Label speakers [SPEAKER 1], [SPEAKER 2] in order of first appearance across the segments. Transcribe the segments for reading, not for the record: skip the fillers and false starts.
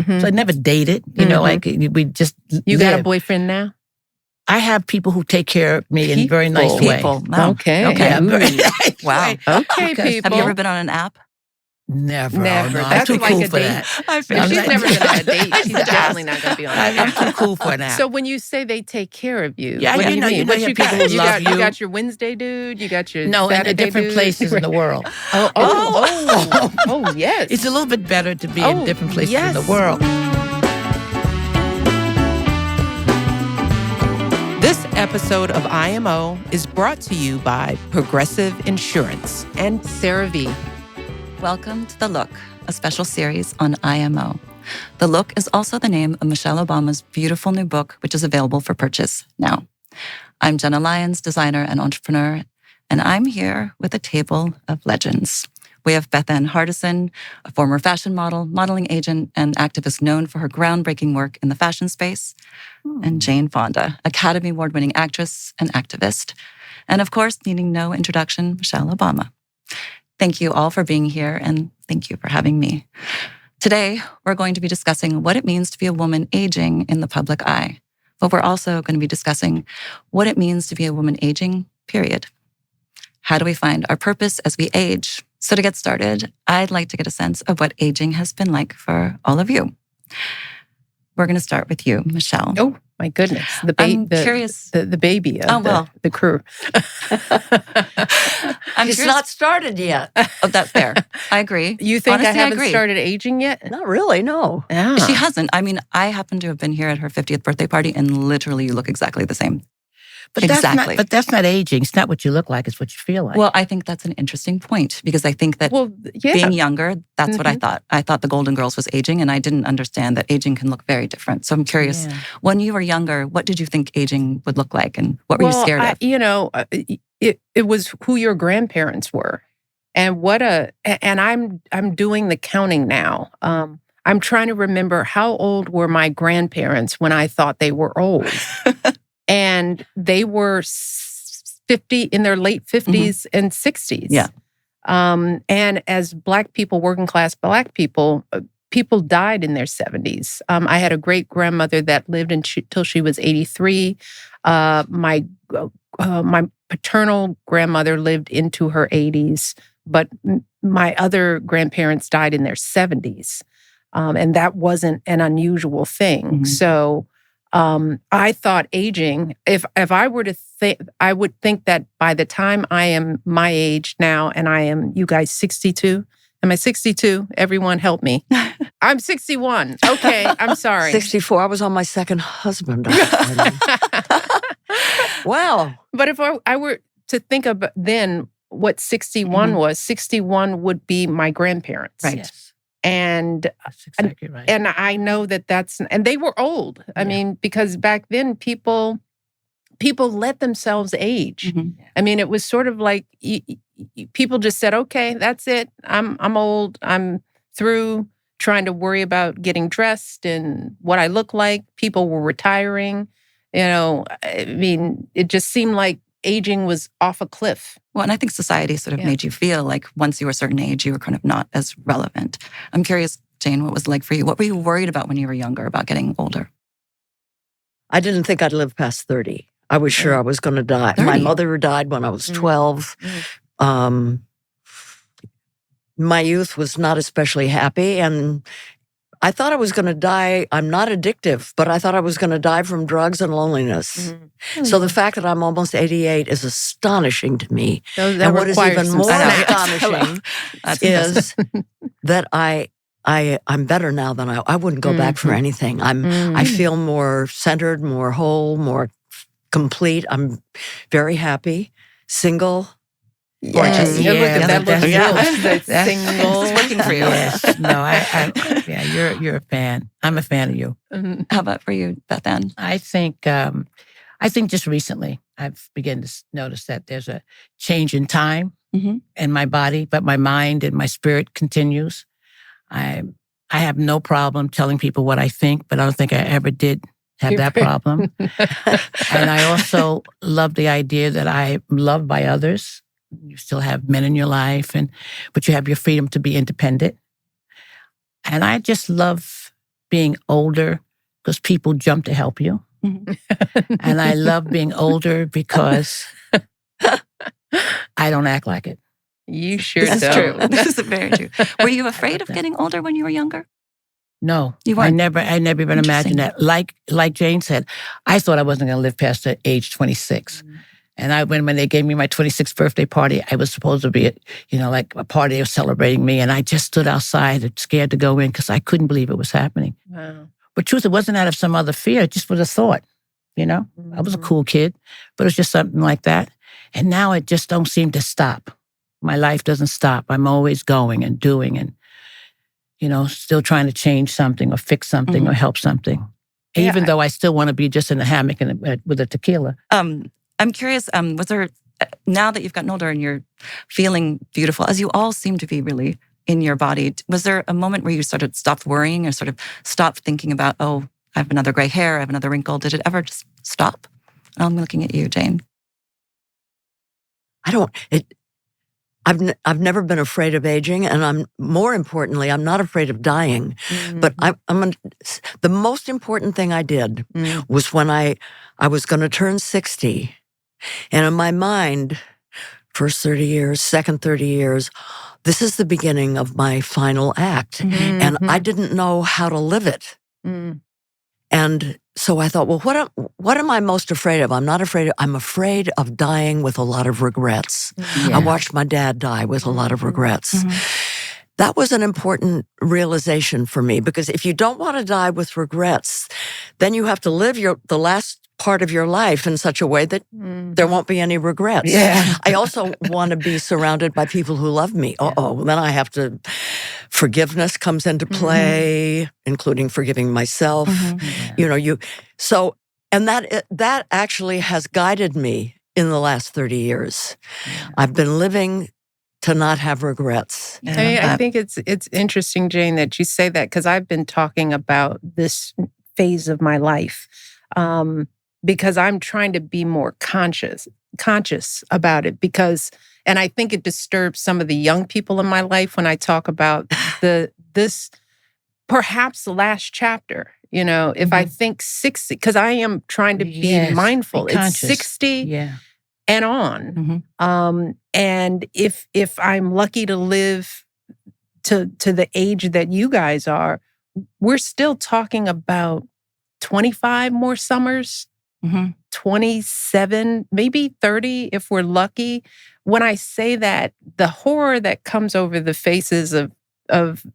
[SPEAKER 1] So I never dated, like we just
[SPEAKER 2] You got a boyfriend now?
[SPEAKER 1] I have people who take care of me in a very nice way.
[SPEAKER 3] Wow.
[SPEAKER 2] Okay.
[SPEAKER 1] Yeah, very nice
[SPEAKER 3] Wow.
[SPEAKER 1] way.
[SPEAKER 2] Okay,
[SPEAKER 1] Because-
[SPEAKER 2] people.
[SPEAKER 3] Have you ever been on an app?
[SPEAKER 1] Never.
[SPEAKER 2] Never.
[SPEAKER 1] Oh, no,
[SPEAKER 2] That's
[SPEAKER 1] I'm too
[SPEAKER 2] like
[SPEAKER 1] cool
[SPEAKER 2] a
[SPEAKER 1] for
[SPEAKER 2] date.
[SPEAKER 1] that.
[SPEAKER 3] I
[SPEAKER 2] If
[SPEAKER 3] figured.
[SPEAKER 2] she's never been on a date, she's definitely not going to be on an
[SPEAKER 1] I'm
[SPEAKER 2] app.
[SPEAKER 1] too cool for that.
[SPEAKER 2] So when you say they take care of you,
[SPEAKER 1] Yeah,
[SPEAKER 2] what do
[SPEAKER 1] you
[SPEAKER 2] you
[SPEAKER 1] know,
[SPEAKER 2] mean?
[SPEAKER 1] you know,
[SPEAKER 2] What
[SPEAKER 1] you have
[SPEAKER 2] you got?
[SPEAKER 1] people who
[SPEAKER 2] You
[SPEAKER 1] love
[SPEAKER 2] got,
[SPEAKER 1] you.
[SPEAKER 2] you got your Wednesday dude. You got your
[SPEAKER 1] no,
[SPEAKER 2] Saturday
[SPEAKER 1] in the different
[SPEAKER 2] dude.
[SPEAKER 1] places in the world.
[SPEAKER 2] Oh, yes.
[SPEAKER 1] It's a little bit better to be in different places in the world.
[SPEAKER 2] This episode of IMO is brought to you by Progressive Insurance and CeraVe.
[SPEAKER 3] Welcome to The Look, a special series on IMO. The Look is also the name of Michelle Obama's beautiful new book, which is available for purchase now. I'm Jenna Lyons, designer and entrepreneur, and I'm here with a table of legends. We have Bethann Hardison, a former fashion model, modeling agent, and activist known for her groundbreaking work in the fashion space, and Jane Fonda, Academy Award-winning actress and activist, and of course, needing no introduction, Michelle Obama. Thank you all for being here, and thank you for having me. Today, we're going to be discussing what it means to be a woman aging in the public eye, but we're also going to be discussing what it means to be a woman aging, period. How do we find our purpose as we age? So to get started, I'd like to get a sense of what aging has been like for all of you. We're going to start with you, Michelle.
[SPEAKER 2] Oh, my goodness.
[SPEAKER 3] I'm curious.
[SPEAKER 2] The baby of the crew.
[SPEAKER 4] It's not started yet.
[SPEAKER 3] Oh, that's fair. I agree.
[SPEAKER 2] You think
[SPEAKER 3] Honestly,
[SPEAKER 2] I haven't
[SPEAKER 3] agree.
[SPEAKER 2] started aging yet?
[SPEAKER 4] Not really, no.
[SPEAKER 2] Yeah.
[SPEAKER 3] She hasn't. I mean, I happen to have been here at her 50th birthday party, and literally you look exactly the same.
[SPEAKER 1] But
[SPEAKER 3] Exactly.
[SPEAKER 1] that's not aging. It's not what you look like. It's what you feel like.
[SPEAKER 3] Well, I think that's an interesting point because I think that
[SPEAKER 2] yeah.
[SPEAKER 3] being younger, that's what I thought. I thought the Golden Girls was aging, and I didn't understand that aging can look very different. So I'm curious, when you were younger, what did you think aging would look like, and what were you scared of?
[SPEAKER 2] It was who your grandparents were, and I'm doing the counting now. I'm trying to remember how old were my grandparents when I thought they were old. And they were 50 in their late 50s and 60s.
[SPEAKER 3] Yeah.
[SPEAKER 2] And as Black people, working class Black people, people died in their 70s. I had a great grandmother that lived till she was 83. My paternal grandmother lived into her 80s, but my other grandparents died in their 70s. And that wasn't an unusual thing.
[SPEAKER 3] Mm-hmm.
[SPEAKER 2] So I thought aging, if I were to think, I would think that by the time I am my age now, and I am, you guys, 62. Am I 62? Everyone help me. I'm 61. Okay, I'm sorry.
[SPEAKER 4] 64. I was on my second husband. Wow.
[SPEAKER 2] But if I were to think of then what 61 was, 61 would be my grandparents.
[SPEAKER 3] Right.
[SPEAKER 1] Yes.
[SPEAKER 2] And
[SPEAKER 1] That's exactly right.
[SPEAKER 2] And I know and they were old. I mean, because back then people let themselves age.
[SPEAKER 3] Mm-hmm.
[SPEAKER 2] I mean, it was sort of like people just said, "Okay, that's it. I'm old. I'm through trying to worry about getting dressed and what I look like." People were retiring. I mean, it just seemed like aging was off a cliff.
[SPEAKER 3] Well, and I think society sort of made you feel like once you were a certain age, you were kind of not as relevant. I'm curious, Jane, what was it like for you? What were you worried about when you were younger about getting older?
[SPEAKER 4] I didn't think I'd live past 30. I was sure I was going to die.
[SPEAKER 3] 30?
[SPEAKER 4] My mother died when I was 12. My youth was not especially happy, and I thought I was going to die. I'm not addictive, but I thought I was going to die from drugs and loneliness. So the fact that I'm almost 88 is astonishing to me. And what is even more astonishing is that I'm better now than I wouldn't go back for anything. I feel more centered, more whole, more complete. I'm very happy, single.
[SPEAKER 3] Gorgeous.
[SPEAKER 2] Single.
[SPEAKER 3] It's working for you.
[SPEAKER 1] Yes. No, you're a fan. I'm a fan of you.
[SPEAKER 3] How about for you, Bethann?
[SPEAKER 1] I think just recently I've begun to notice that there's a change in time in my body, but my mind and my spirit continues. I have no problem telling people what I think, but I don't think I ever did have that problem. And I also love the idea that I'm loved by others. You still have men in your life, but you have your freedom to be independent. And I just love being older because people jump to help you. And I love being older because I don't act like it.
[SPEAKER 2] You sure
[SPEAKER 3] This is
[SPEAKER 2] don't.
[SPEAKER 3] true. This is very true. Were you afraid of getting older when you were younger?
[SPEAKER 1] No,
[SPEAKER 3] You
[SPEAKER 1] I
[SPEAKER 3] weren't?
[SPEAKER 1] never even imagined that. Like Jane said, I thought I wasn't going to live past the age 26. And when they gave me my 26th birthday party, I was supposed to be, like a party of celebrating me. And I just stood outside scared to go in because I couldn't believe it was happening.
[SPEAKER 2] Wow.
[SPEAKER 1] But truth, it wasn't out of some other fear. It just was a thought, I was a cool kid, but it was just something like that. And now it just don't seem to stop. My life doesn't stop. I'm always going and doing and, still trying to change something or fix something or help something.
[SPEAKER 2] Yeah,
[SPEAKER 1] Even though I still want to be just in a hammock with a tequila.
[SPEAKER 3] I'm curious, was there, now that you've gotten older and you're feeling beautiful, as you all seem to be really in your body, was there a moment where you sort of stopped worrying or sort of stopped thinking about, oh, I have another gray hair, I have another wrinkle? Did it ever just stop? I'm looking at you, Jane.
[SPEAKER 4] I've never been afraid of aging, and more importantly, I'm not afraid of dying. But the most important thing I did was when I was going to turn 60, and in my mind, first 30 years, second 30 years, this is the beginning of my final act, and I didn't know how to live it. And so I thought, well, what am I most afraid of? I'm afraid of dying with a lot of regrets.
[SPEAKER 1] Yeah.
[SPEAKER 4] I watched my dad die with a lot of regrets. That was an important realization for me, because if you don't want to die with regrets, then you have to live the last part of your life in such a way that there won't be any regrets.
[SPEAKER 1] Yeah.
[SPEAKER 4] I also want to be surrounded by people who love me. Then I have to, forgiveness comes into play, including forgiving myself. And that actually has guided me in the last 30 years. I've been living to not have regrets.
[SPEAKER 2] I think it's interesting, Jane, that you say that, because I've been talking about this phase of my life because I'm trying to be more conscious about it, and I think it disturbs some of the young people in my life when I talk about this perhaps the last chapter. If I think 60, because I am trying to be mindful.
[SPEAKER 1] Be
[SPEAKER 2] it's 60 and on. And if I'm lucky to live to the age that you guys are, we're still talking about 25 more summers, 27, maybe 30 if we're lucky. When I say that, the horror that comes over the faces of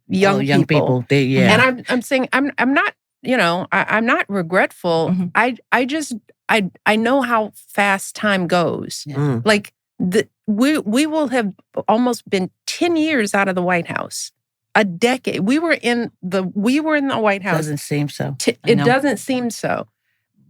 [SPEAKER 2] young people. And I'm saying I'm not, I'm not regretful. I know how fast time goes. Like we will have almost been 10 years out of the White House. A decade. We were in the White House.
[SPEAKER 1] Doesn't seem so.
[SPEAKER 2] It doesn't seem so.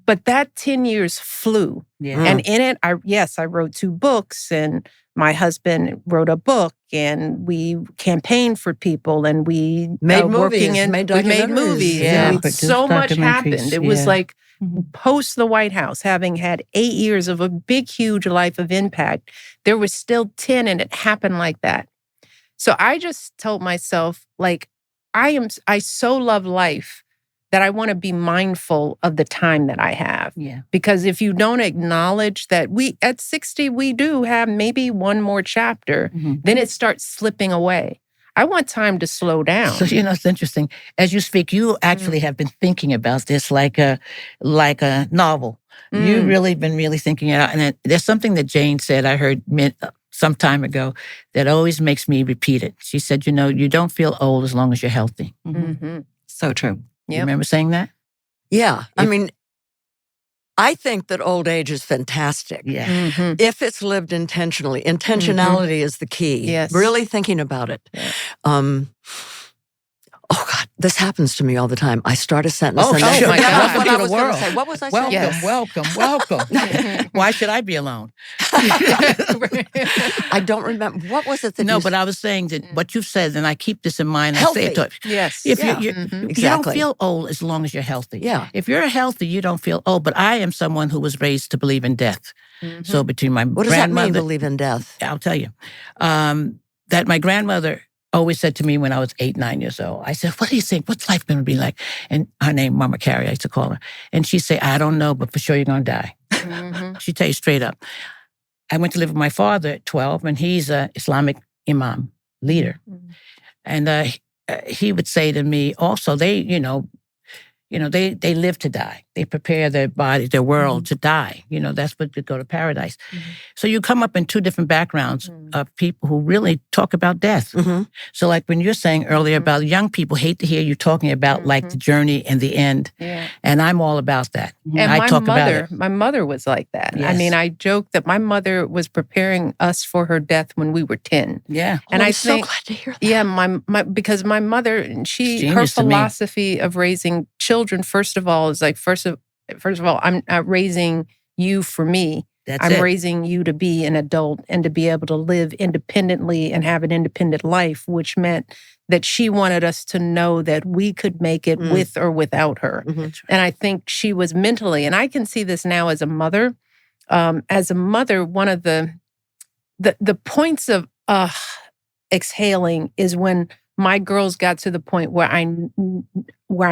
[SPEAKER 2] But that 10 years flew. And in it, I wrote 2 books, and my husband wrote a book, and we campaigned for people, and we
[SPEAKER 4] made movies. We
[SPEAKER 2] made movies.
[SPEAKER 1] Yeah,
[SPEAKER 2] So much happened.
[SPEAKER 1] documentaries.
[SPEAKER 2] It was like post the White House, having had 8 years of a big, huge life of impact, there was still 10, and it happened like that. So I just told myself, like, I so love life that I want to be mindful of the time that I have. Because if you don't acknowledge that at 60, we do have maybe one more chapter, then it starts slipping away. I want time to slow down.
[SPEAKER 1] So, it's interesting. As you speak, you actually have been thinking about this like a novel. You've really been thinking it out. And there's something that Jane said, I heard some time ago, that always makes me repeat it. She said, you don't feel old as long as you're healthy.
[SPEAKER 3] So true.
[SPEAKER 1] You remember saying that?
[SPEAKER 4] Yeah. I mean, I think that old age is fantastic. If it's lived intentionally. Intentionality is the key.
[SPEAKER 2] Yes.
[SPEAKER 4] Really thinking about it. Oh, God, this happens to me all the time. I start a sentence and then
[SPEAKER 2] my God.
[SPEAKER 4] what I was going to say. What was I saying?
[SPEAKER 1] Welcome. Why should I be alone?
[SPEAKER 4] I don't remember. What was it that
[SPEAKER 1] but I was saying that what you've said, and I keep this in mind.
[SPEAKER 4] Healthy.
[SPEAKER 1] I say it to
[SPEAKER 2] Yes.
[SPEAKER 1] If you don't feel old as long as you're healthy.
[SPEAKER 4] Yeah.
[SPEAKER 1] If you're healthy, you don't feel old. But I am someone who was raised to believe in death. So between my
[SPEAKER 4] What does that
[SPEAKER 1] grandmother,
[SPEAKER 4] mean, believe in death?
[SPEAKER 1] I'll tell you. That my grandmother always said to me when I was 8, 9 years old, I said, what do you think? What's life going to be like? And her name, Mama Carrie, I used to call her. And she'd say, I don't know, but for sure you're going to die. She'd tell you straight up. I went to live with my father at 12, and he's an Islamic imam leader. And he would say to me also, they live to die. They prepare their body, their world to die. That's what to go to paradise. So you come up in two different backgrounds of people who really talk about death. So like when you're saying earlier about young people hate to hear you talking about like the journey and the end. And I'm all about that.
[SPEAKER 2] And
[SPEAKER 1] I talk about it.
[SPEAKER 2] My mother was like that.
[SPEAKER 1] Yes.
[SPEAKER 2] I mean, I joke that my mother was preparing us for her death when we were 10.
[SPEAKER 1] Yeah.
[SPEAKER 2] And
[SPEAKER 4] I'm so glad to hear that.
[SPEAKER 2] Yeah, because my mother, her philosophy of raising children, first of all, is like, first of all, I'm not raising you for me. I'm raising you to be an adult and to be able to live independently and have an independent life, which meant that she wanted us to know that we could make it with or without her. And I think she was mentally, and I can see this now as a mother. One of the points of exhaling is when my girls got to the point where I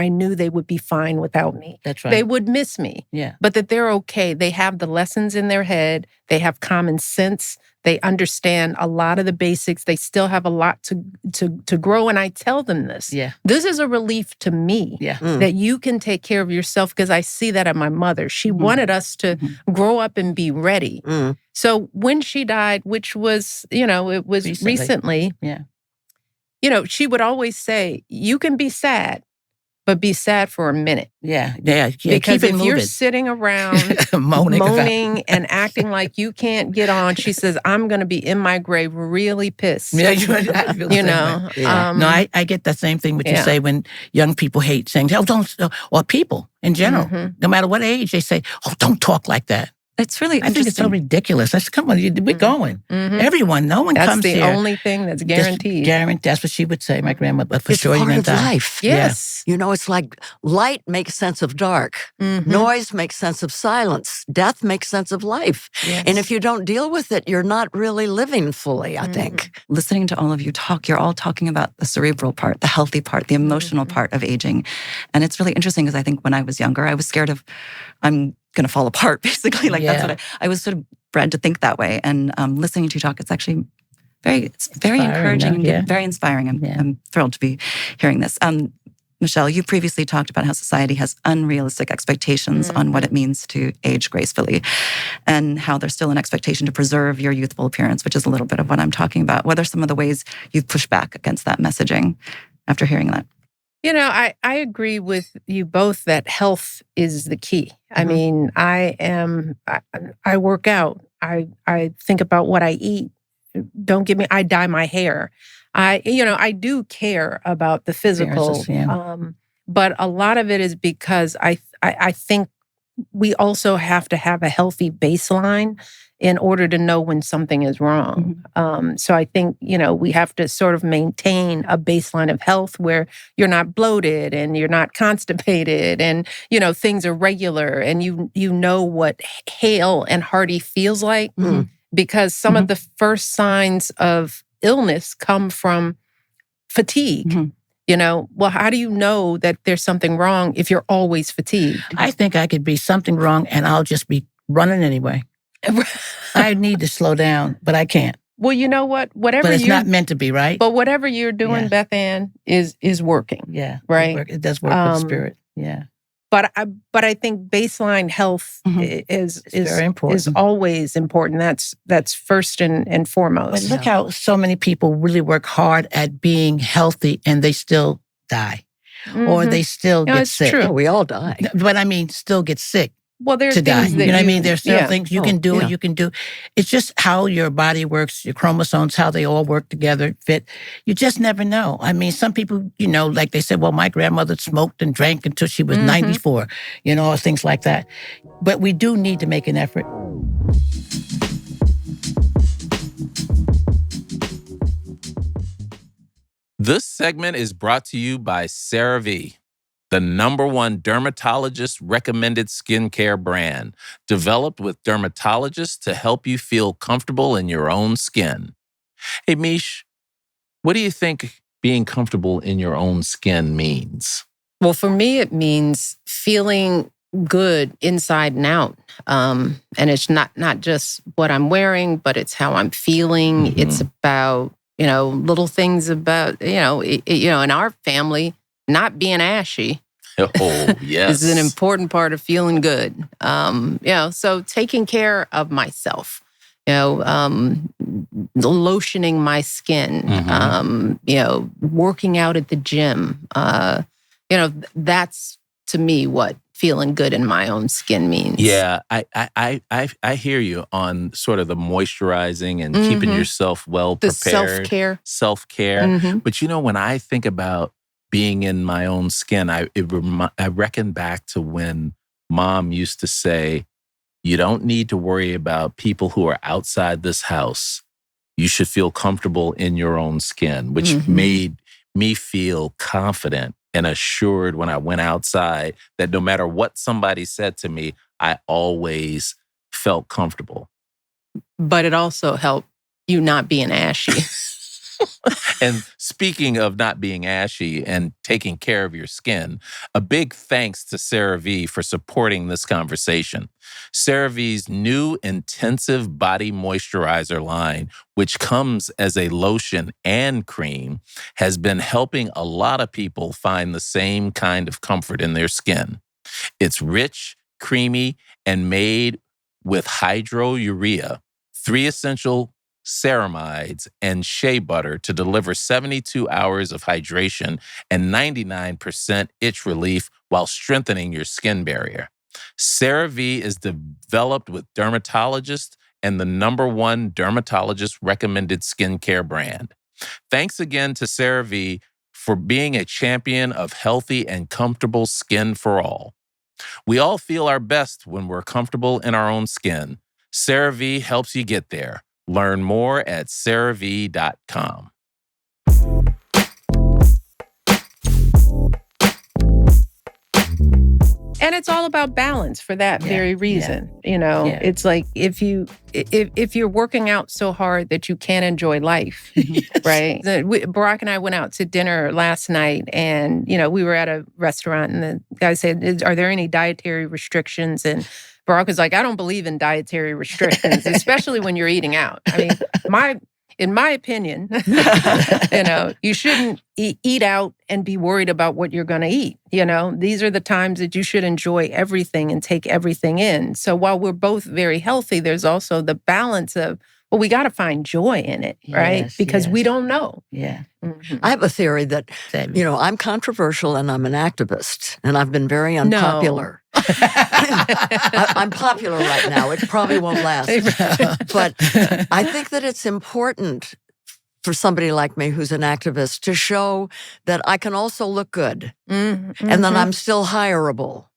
[SPEAKER 2] knew they would be fine without me.
[SPEAKER 1] That's right.
[SPEAKER 2] They would miss me.
[SPEAKER 1] Yeah.
[SPEAKER 2] But that they're okay. They have the lessons in their head. They have common sense. They understand a lot of the basics. They still have a lot to grow. And I tell them this.
[SPEAKER 1] Yeah.
[SPEAKER 2] This is a relief to me that you can take care of yourself, because I see that in my mother. She wanted us to grow up and be ready. So when she died, which was, it was recently.
[SPEAKER 1] Yeah.
[SPEAKER 2] She would always say, you can be sad, but be sad for a minute.
[SPEAKER 1] Yeah.
[SPEAKER 2] Because if you're sitting around moaning and acting like you can't get on, she says, I'm going to be in my grave really pissed.
[SPEAKER 1] Yeah, I get the same thing what you say when young people hate saying, or people in general, no matter what age, they say, don't talk like that.
[SPEAKER 3] It's really
[SPEAKER 1] I think it's so ridiculous. I said, come on, we're going. Everyone, no one comes here.
[SPEAKER 2] That's the only thing that's guaranteed.
[SPEAKER 1] That's what she would say, my grandmother. But for sure, you're going to die.
[SPEAKER 4] It's part of life.
[SPEAKER 2] Yes.
[SPEAKER 4] Yeah. It's like light makes sense of dark. Noise makes sense of silence. Death makes sense of life.
[SPEAKER 2] Yes.
[SPEAKER 4] And if you don't deal with it, you're not really living fully, I think.
[SPEAKER 3] Listening to all of you talk, you're all talking about the cerebral part, the healthy part, the emotional part of aging. And it's really interesting because I think when I was younger, I was scared of, I'm going to fall apart, basically. That's what I was sort of bred to think that way. And listening to you talk, it's actually very encouraging and very inspiring. I'm thrilled to be hearing this. Michelle, you previously talked about how society has unrealistic expectations on what it means to age gracefully, and how there's still an expectation to preserve your youthful appearance, which is a little bit of what I'm talking about. What are some of the ways you've pushed back against that messaging after hearing that?
[SPEAKER 2] I agree with you both that health is the key. I mean, I work out. I think about what I eat. I dye my hair. I do care about the physical. But a lot of it is because I think we also have to have a healthy baseline in order to know when something is wrong. So I think, we have to sort of maintain a baseline of health where you're not bloated and you're not constipated and, things are regular and you know what hale and hearty feels like. Because some of the first signs of illness come from fatigue. Well, how do you know that there's something wrong if you're always fatigued?
[SPEAKER 1] I think I could be something wrong and I'll just be running anyway. I need to slow down, but I can't.
[SPEAKER 2] Well, you know what? Whatever
[SPEAKER 1] but it's not meant to be, right?
[SPEAKER 2] But whatever you're doing, Bethann, is working.
[SPEAKER 1] Yeah.
[SPEAKER 2] Right?
[SPEAKER 1] It does work with spirit. Yeah.
[SPEAKER 2] But I think baseline health is
[SPEAKER 1] very important.
[SPEAKER 2] Is always important. That's first and foremost.
[SPEAKER 1] But look how so many people really work hard at being healthy and they still die. Or they still get sick.
[SPEAKER 2] True.
[SPEAKER 4] Oh, we all die.
[SPEAKER 1] But I mean, still get sick.
[SPEAKER 2] Well, there's
[SPEAKER 1] to die.
[SPEAKER 2] things that
[SPEAKER 1] you know what I mean? There's still things you can do.
[SPEAKER 4] Yeah.
[SPEAKER 1] You can do. It's just how your body works, your chromosomes, how they all work together, fit. You just never know. I mean, some people, like they said, well, my grandmother smoked and drank until she was 94, or things like that. But we do need to make an effort.
[SPEAKER 5] This segment is brought to you by CeraVe, the #1 dermatologist-recommended skincare brand, developed with dermatologists to help you feel comfortable in your own skin. Hey, Mish, What do you think being comfortable in your own skin means?
[SPEAKER 2] Well, for me, it means feeling good inside and out. And it's not just what I'm wearing, but it's how I'm feeling.
[SPEAKER 5] Mm-hmm.
[SPEAKER 2] It's about, little things about, in our family, not being ashy.
[SPEAKER 5] Oh, yes.
[SPEAKER 2] is an important part of feeling good. So taking care of myself, lotioning my skin, working out at the gym. That's to me what feeling good in my own skin means.
[SPEAKER 5] Yeah, I hear you on sort of the moisturizing and keeping yourself well prepared.
[SPEAKER 2] The
[SPEAKER 5] Self-care. But when I think about being in my own skin, I reckon back to when Mom used to say, you don't need to worry about people who are outside this house. You should feel comfortable in your own skin, which made me feel confident and assured when I went outside that no matter what somebody said to me, I always felt comfortable.
[SPEAKER 2] But it also helped you not being ashy.
[SPEAKER 5] And speaking of not being ashy and taking care of your skin, a big thanks to CeraVe for supporting this conversation. CeraVe's new intensive body moisturizer line, which comes as a lotion and cream, has been helping a lot of people find the same kind of comfort in their skin. It's rich, creamy, and made with hydrourea, 3 essential ceramides, and shea butter to deliver 72 hours of hydration and 99% itch relief while strengthening your skin barrier. CeraVe is developed with dermatologists and the #1 dermatologist recommended skincare brand. Thanks again to CeraVe for being a champion of healthy and comfortable skin for all. We all feel our best when we're comfortable in our own skin. CeraVe helps you get there. Learn more at CeraVe.com.
[SPEAKER 2] And it's all about balance for that very reason. It's like if you're working out so hard that you can't enjoy life, right? Barack and I went out to dinner last night, and we were at a restaurant, and the guy said, "Are there any dietary restrictions?" And Barack was like, "I don't believe in dietary restrictions, especially when you're eating out." I mean, in my opinion, you shouldn't eat out and be worried about what you're going to eat. These are the times that you should enjoy everything and take everything in. So while we're both very healthy, there's also the balance of, well, we got to find joy in it, right? Because we don't know.
[SPEAKER 1] Yeah.
[SPEAKER 4] I have a theory that, I'm controversial and I'm an activist, and I've been very unpopular. No. I'm popular right now. It probably won't last. But I think that it's important for somebody like me who's an activist to show that I can also look good and that I'm still hireable.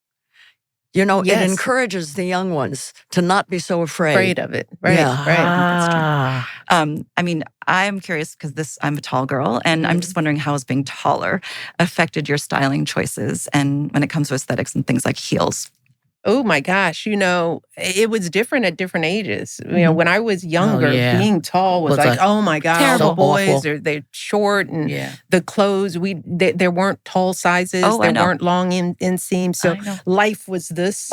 [SPEAKER 4] It encourages the young ones to not be so afraid
[SPEAKER 2] of it. Right, right.
[SPEAKER 3] That's true. I'm curious because I'm a tall girl, and I'm just wondering how has being taller affected your styling choices and when it comes to aesthetics and things like heels?
[SPEAKER 2] Oh my gosh, it was different at different ages. When I was younger, being tall was like, oh my God, all the boys they're short, and the clothes there weren't tall sizes, there weren't long inseams. So life was this,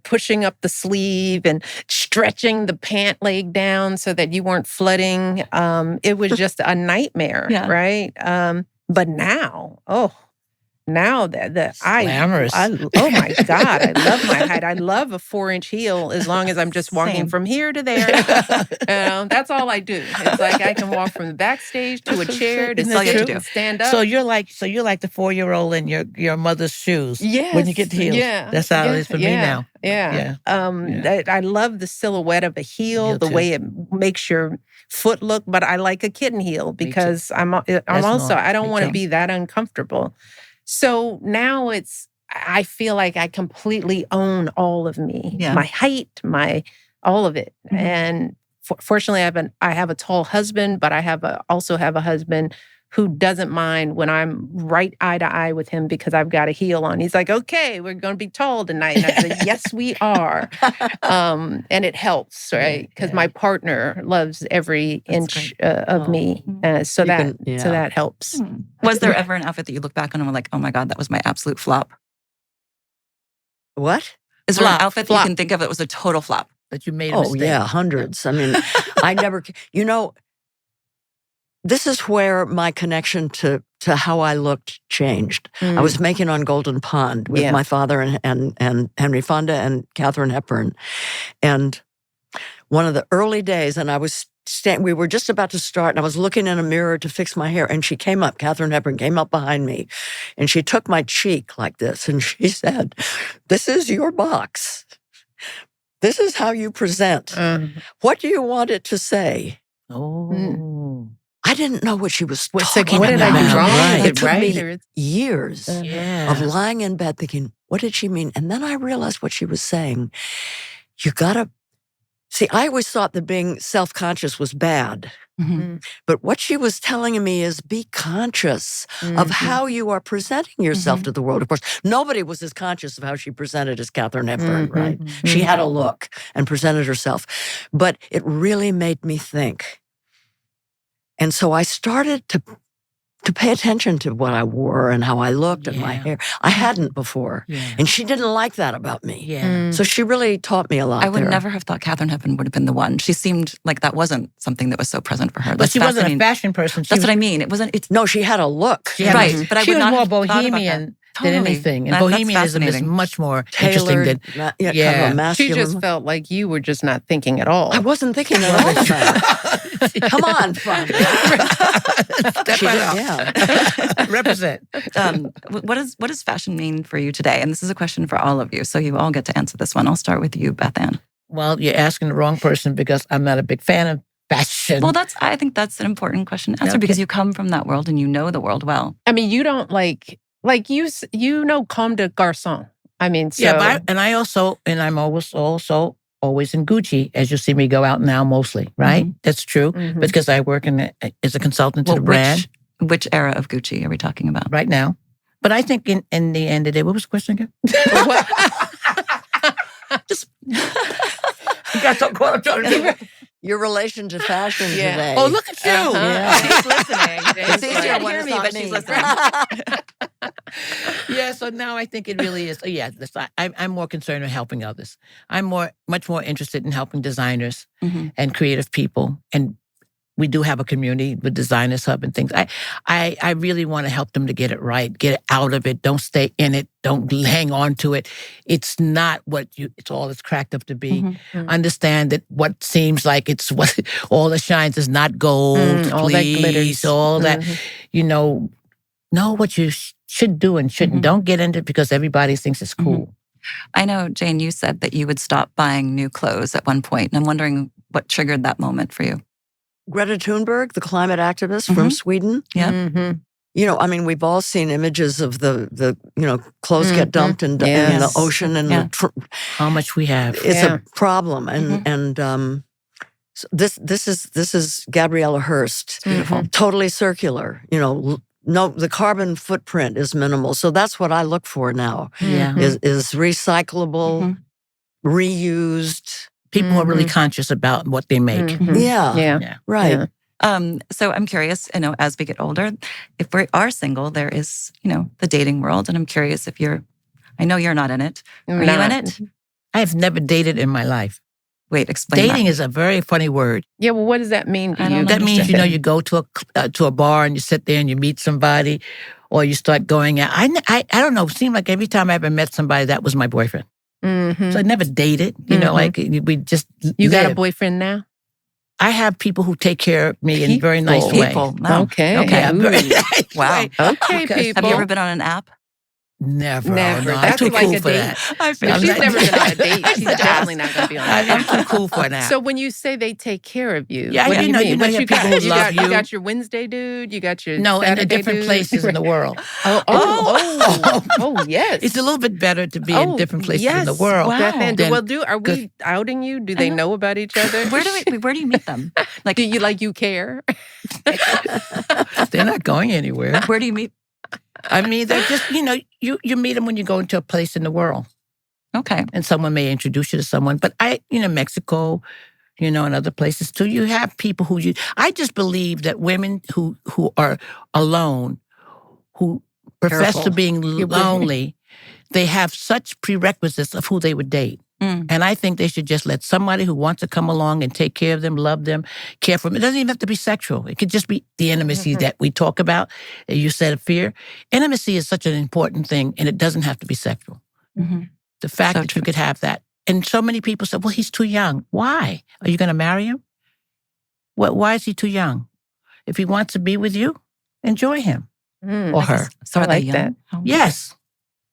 [SPEAKER 2] pushing up the sleeve and stretching the pant leg down so that you weren't flooding. It was just a nightmare, right? But now, now that
[SPEAKER 1] glamorous.
[SPEAKER 2] Oh my God, I love my height. I love a 4-inch heel as long as I'm just walking from here to there. That's all I do. It's like I can walk from the backstage to a chair to stand up.
[SPEAKER 1] So you're like the 4-year-old in your mother's shoes.
[SPEAKER 2] Yes.
[SPEAKER 1] When you get the heels.
[SPEAKER 2] Yeah.
[SPEAKER 1] That's how it is for me now.
[SPEAKER 2] Yeah. I love the silhouette of a heel, the way it makes your foot look, but I like a kitten heel because I don't want to be that uncomfortable. So now I feel like I completely own all of me, my height, all of it. And fortunately, I have a tall husband, but I also have a husband who doesn't mind when I'm right eye to eye with him because I've got a heel on. He's like, okay, we're going to be tall tonight. And I say, yes, we are. And it helps, right? Because my partner loves every inch of me. So that helps.
[SPEAKER 3] Was there ever an outfit that you look back on and were like, oh my God, that was my absolute flop?
[SPEAKER 4] What?
[SPEAKER 3] Is there an outfit that you can think of that was a total flop?
[SPEAKER 1] That you made a mistake?
[SPEAKER 4] Oh, yeah, hundreds. I mean, I never, this is where my connection to how I looked changed. I was making on Golden Pond with my father and Henry Fonda and Katharine Hepburn. And one of the early days, and I was we were just about to start, and I was looking in a mirror to fix my hair, and she came up, Katharine Hepburn came up behind me, and she took my cheek like this, and she said, "This is your box. This is how you present. What do you want it to say?"
[SPEAKER 1] Oh.
[SPEAKER 4] I didn't know what she was talking
[SPEAKER 2] what did
[SPEAKER 4] about.
[SPEAKER 2] I do wrong?
[SPEAKER 4] It took me years
[SPEAKER 1] Yeah.
[SPEAKER 4] of lying in bed thinking, what did she mean? And then I realized what she was saying. You gotta, see, I always thought that being self-conscious was bad. But what she was telling me is be conscious of how you are presenting yourself to the world. Of course, nobody was as conscious of how she presented as Katharine Hepburn, right? She had a look and presented herself. But it really made me think. And so I started to pay attention to what I wore and how I looked and my hair. I hadn't before. And she didn't like that about me. So she really taught me a lot.
[SPEAKER 3] I would never have thought Katharine Hepburn would have been the one. She seemed like that wasn't something that was so present for her.
[SPEAKER 1] But she wasn't a fashion person.
[SPEAKER 3] That's what I mean. It wasn't.
[SPEAKER 4] No, she had a look.
[SPEAKER 1] Right.
[SPEAKER 3] But I
[SPEAKER 1] she
[SPEAKER 3] would
[SPEAKER 1] was
[SPEAKER 3] not
[SPEAKER 1] more
[SPEAKER 3] have thought about
[SPEAKER 1] bohemian
[SPEAKER 3] that.
[SPEAKER 1] than anything. And bohemianism is much more
[SPEAKER 4] tailored,
[SPEAKER 1] interesting than...
[SPEAKER 4] kind of a masculine.
[SPEAKER 2] She just felt like you were just not thinking at all.
[SPEAKER 4] I wasn't thinking at all about it. Come on, Fonda.
[SPEAKER 1] Step out. Represent.
[SPEAKER 3] What does fashion mean for you today? And this is a question for all of you, so you all get to answer this one. I'll start with you, Bethann.
[SPEAKER 1] Well, you're asking the wrong person because I'm not a big fan of fashion.
[SPEAKER 3] Well, I think that's an important question to answer because you come from that world and you know the world well.
[SPEAKER 2] I mean, you don't like you know comme de garçon. I mean, so.
[SPEAKER 1] Yeah, I'm always in Gucci, as you see me go out now mostly, right? That's true, because I work as a consultant to the brand.
[SPEAKER 3] Which era of Gucci are we talking about?
[SPEAKER 1] Right now. But I think in the end of the day, what was the question again?
[SPEAKER 3] Just
[SPEAKER 1] you got so caught up trying to do.
[SPEAKER 4] Your relation to fashion today.
[SPEAKER 1] Oh, look at you.
[SPEAKER 4] Yeah.
[SPEAKER 3] She's listening. It's easier when it's not me, but she's listening.
[SPEAKER 1] Yeah, so now I think it really is. I'm more concerned with helping others. I'm much more interested in helping designers and creative people. And we do have a community with Designers Hub and things. I really want to help them to get it right, get it out of it. Don't stay in it. Don't hang on to it. It's not it's all it's cracked up to be. Understand that what seems like it's what all that shines is not gold.
[SPEAKER 2] All that glitters.
[SPEAKER 1] All that, know what you should do and shouldn't. Don't get into it because everybody thinks it's cool.
[SPEAKER 3] I know, Jane, you said that you would stop buying new clothes at one point, and I'm wondering what triggered that moment for you.
[SPEAKER 4] Greta Thunberg, the climate activist from Sweden.
[SPEAKER 3] Yeah.
[SPEAKER 4] I mean, we've all seen images of the clothes get dumped in the ocean and
[SPEAKER 1] how much we have.
[SPEAKER 4] It's a problem. And so this is Gabriella Hearst.
[SPEAKER 3] Beautiful.
[SPEAKER 4] Totally circular. No, the carbon footprint is minimal. So that's what I look for now. Is recyclable, reused.
[SPEAKER 1] People are really conscious about what they make.
[SPEAKER 4] Yeah. Right.
[SPEAKER 3] Yeah. So I'm curious, as we get older, if we are single, there is, the dating world. And I'm curious if I know you're not in it. Are you in it?
[SPEAKER 1] I have never dated in my life.
[SPEAKER 3] Wait, explain
[SPEAKER 1] Dating is a very funny word.
[SPEAKER 2] Yeah, well, what does that mean to you?
[SPEAKER 1] That means, you go to a bar and you sit there and you meet somebody or you start going out. I don't know. It seemed like every time I ever met somebody, that was my boyfriend. So I never dated, like we just
[SPEAKER 2] You got a boyfriend now?
[SPEAKER 1] I have people who take care of me in a very nice way.
[SPEAKER 3] Wow.
[SPEAKER 2] Okay.
[SPEAKER 3] Okay.
[SPEAKER 1] Yeah, very
[SPEAKER 3] Wow.
[SPEAKER 2] Okay, people.
[SPEAKER 3] Have you ever been on an app?
[SPEAKER 1] Never.
[SPEAKER 2] Never.
[SPEAKER 1] Oh, no,
[SPEAKER 2] That's
[SPEAKER 1] I'm too
[SPEAKER 2] like
[SPEAKER 1] cool
[SPEAKER 2] a
[SPEAKER 1] for
[SPEAKER 2] date.
[SPEAKER 1] that.
[SPEAKER 3] I feel
[SPEAKER 2] If she's
[SPEAKER 1] not-
[SPEAKER 2] never been on a date, she's definitely not going to be on a date.
[SPEAKER 1] I'm too cool for that.
[SPEAKER 2] So when you say they take care of you,
[SPEAKER 1] Yeah,
[SPEAKER 2] what do you mean?
[SPEAKER 1] you
[SPEAKER 2] What
[SPEAKER 1] have
[SPEAKER 2] you
[SPEAKER 1] people
[SPEAKER 2] got?
[SPEAKER 1] who love
[SPEAKER 2] You
[SPEAKER 1] you.
[SPEAKER 2] got your Wednesday dude. You got your
[SPEAKER 1] No, in
[SPEAKER 2] Saturday
[SPEAKER 1] the different
[SPEAKER 2] dude.
[SPEAKER 1] places in the world.
[SPEAKER 2] Oh, yes.
[SPEAKER 1] It's a little bit better to be in different places in the world.
[SPEAKER 3] Wow.
[SPEAKER 2] Bethann,
[SPEAKER 1] Then-
[SPEAKER 2] are we outing you? Do they know about each other?
[SPEAKER 3] Where do you meet them? Like,
[SPEAKER 2] do you care?
[SPEAKER 1] They're not going anywhere.
[SPEAKER 3] where do you meet?
[SPEAKER 1] I mean, they're just, you meet them when you go into a place in the world.
[SPEAKER 3] Okay.
[SPEAKER 1] And someone may introduce you to someone. But Mexico, and other places too, you have people I just believe that women who are alone, who profess
[SPEAKER 4] Careful.
[SPEAKER 1] to being lonely, they have such prerequisites of who they would date.
[SPEAKER 3] Mm.
[SPEAKER 1] And I think they should just let somebody who wants to come along and take care of them, love them, care for them. It doesn't even have to be sexual. It could just be the intimacy that we talk about. You said fear. Intimacy is such an important thing, and it doesn't have to be sexual.
[SPEAKER 3] Mm-hmm.
[SPEAKER 1] The fact
[SPEAKER 3] So
[SPEAKER 1] that
[SPEAKER 3] true.
[SPEAKER 1] you could have that. And so many people say, well, he's too young. Why? Are you going to marry him? Why is he too young? If he wants to be with you, enjoy him or her.
[SPEAKER 3] So
[SPEAKER 2] I
[SPEAKER 3] are they
[SPEAKER 2] like
[SPEAKER 3] young?
[SPEAKER 2] that.
[SPEAKER 3] Oh.
[SPEAKER 1] Yes.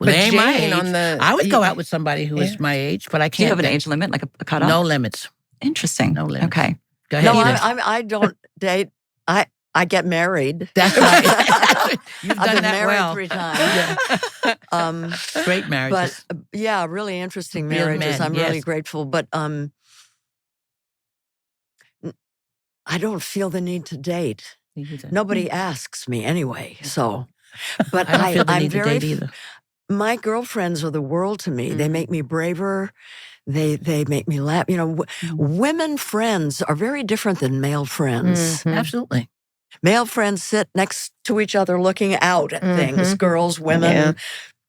[SPEAKER 1] Well,
[SPEAKER 2] But
[SPEAKER 1] they ain't my
[SPEAKER 2] Jane,
[SPEAKER 1] age. I would go out with somebody who is my age, but I
[SPEAKER 3] Do you
[SPEAKER 1] can't.
[SPEAKER 3] have an age limit, like a cutoff?
[SPEAKER 1] No limits.
[SPEAKER 3] Interesting.
[SPEAKER 1] No limits.
[SPEAKER 3] Okay.
[SPEAKER 1] Go ahead.
[SPEAKER 4] No,
[SPEAKER 1] Edith.
[SPEAKER 4] I don't date. I get married.
[SPEAKER 1] That's right. You've
[SPEAKER 4] I've
[SPEAKER 1] done
[SPEAKER 4] been
[SPEAKER 1] that
[SPEAKER 4] married
[SPEAKER 1] well.
[SPEAKER 4] 3 times.
[SPEAKER 1] Great marriages.
[SPEAKER 4] But yeah, really interesting
[SPEAKER 1] Real
[SPEAKER 4] marriages.
[SPEAKER 1] men,
[SPEAKER 4] I'm really
[SPEAKER 1] yes.
[SPEAKER 4] grateful. But I don't feel the need to date. Nobody asks me anyway. So, but
[SPEAKER 1] I don't feel the
[SPEAKER 4] I'm
[SPEAKER 1] need to
[SPEAKER 4] very.
[SPEAKER 1] date either.
[SPEAKER 4] My girlfriends are the world to me. They
[SPEAKER 2] Mhm.
[SPEAKER 4] make me braver. They make me laugh. Women friends are very different than male friends.
[SPEAKER 2] Mhm.
[SPEAKER 1] Absolutely.
[SPEAKER 4] Male friends sit next to each other looking out at things.
[SPEAKER 2] Mhm.
[SPEAKER 4] Girls, women,
[SPEAKER 2] Yeah.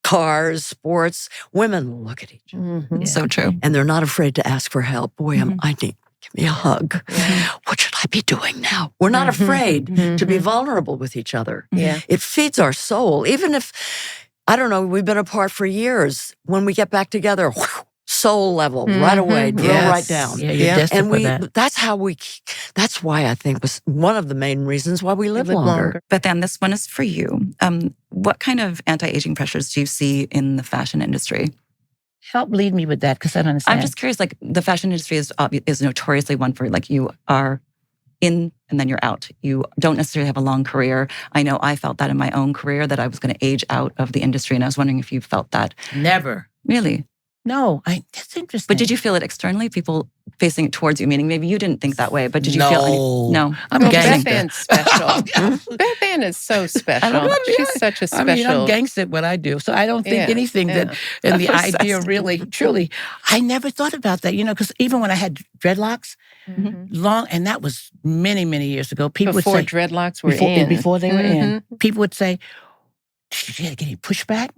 [SPEAKER 4] cars, sports. Women look at each other.
[SPEAKER 2] Mhm.
[SPEAKER 1] Yeah.
[SPEAKER 3] So true.
[SPEAKER 4] And they're not afraid to ask for help. Boy, give me a hug.
[SPEAKER 2] Yeah.
[SPEAKER 4] What should I be doing now? We're not
[SPEAKER 2] Mhm.
[SPEAKER 4] afraid to be
[SPEAKER 2] Mhm.
[SPEAKER 4] vulnerable with each other.
[SPEAKER 2] Yeah.
[SPEAKER 4] It feeds our soul. Even if, I don't know, we've been apart for years. When we get back together, soul level, right away,
[SPEAKER 2] Mhm.
[SPEAKER 4] drill
[SPEAKER 2] Yes.
[SPEAKER 4] right down.
[SPEAKER 1] Yeah, you're
[SPEAKER 2] Yeah.
[SPEAKER 1] destined
[SPEAKER 4] And
[SPEAKER 1] for that.
[SPEAKER 4] that's why I think was one of the main reasons why we live longer.
[SPEAKER 3] Bethann, this one is for you. What kind of anti-aging pressures do you see in the fashion industry?
[SPEAKER 1] Help lead me with that because I don't understand.
[SPEAKER 3] I'm just curious, like the fashion industry is notoriously one for like you are in and then you're out. You don't necessarily have a long career. I know I felt that in my own career that I was going to age out of the industry. And I was wondering if you felt that.
[SPEAKER 1] Never.
[SPEAKER 3] Really?
[SPEAKER 1] No, that's interesting.
[SPEAKER 3] But did you feel it externally? People facing it towards you, meaning maybe you didn't think that way, but did you feel any? No.
[SPEAKER 1] I'm
[SPEAKER 2] Well,
[SPEAKER 1] gangster.
[SPEAKER 2] Bethann's special. Bethann is so special. She's such a special.
[SPEAKER 1] I mean, I'm gangster at what I do. So I don't think
[SPEAKER 2] Yeah,
[SPEAKER 1] anything
[SPEAKER 2] yeah.
[SPEAKER 1] that, and the
[SPEAKER 3] Obsessed.
[SPEAKER 1] idea really, truly, I never thought about that, because even when I had dreadlocks,
[SPEAKER 2] Mhm.
[SPEAKER 1] long, and that was many, many years ago, people
[SPEAKER 2] Before
[SPEAKER 1] would say,
[SPEAKER 2] dreadlocks were
[SPEAKER 1] before they were in,
[SPEAKER 2] Mhm.
[SPEAKER 1] people would say, did you get any pushback?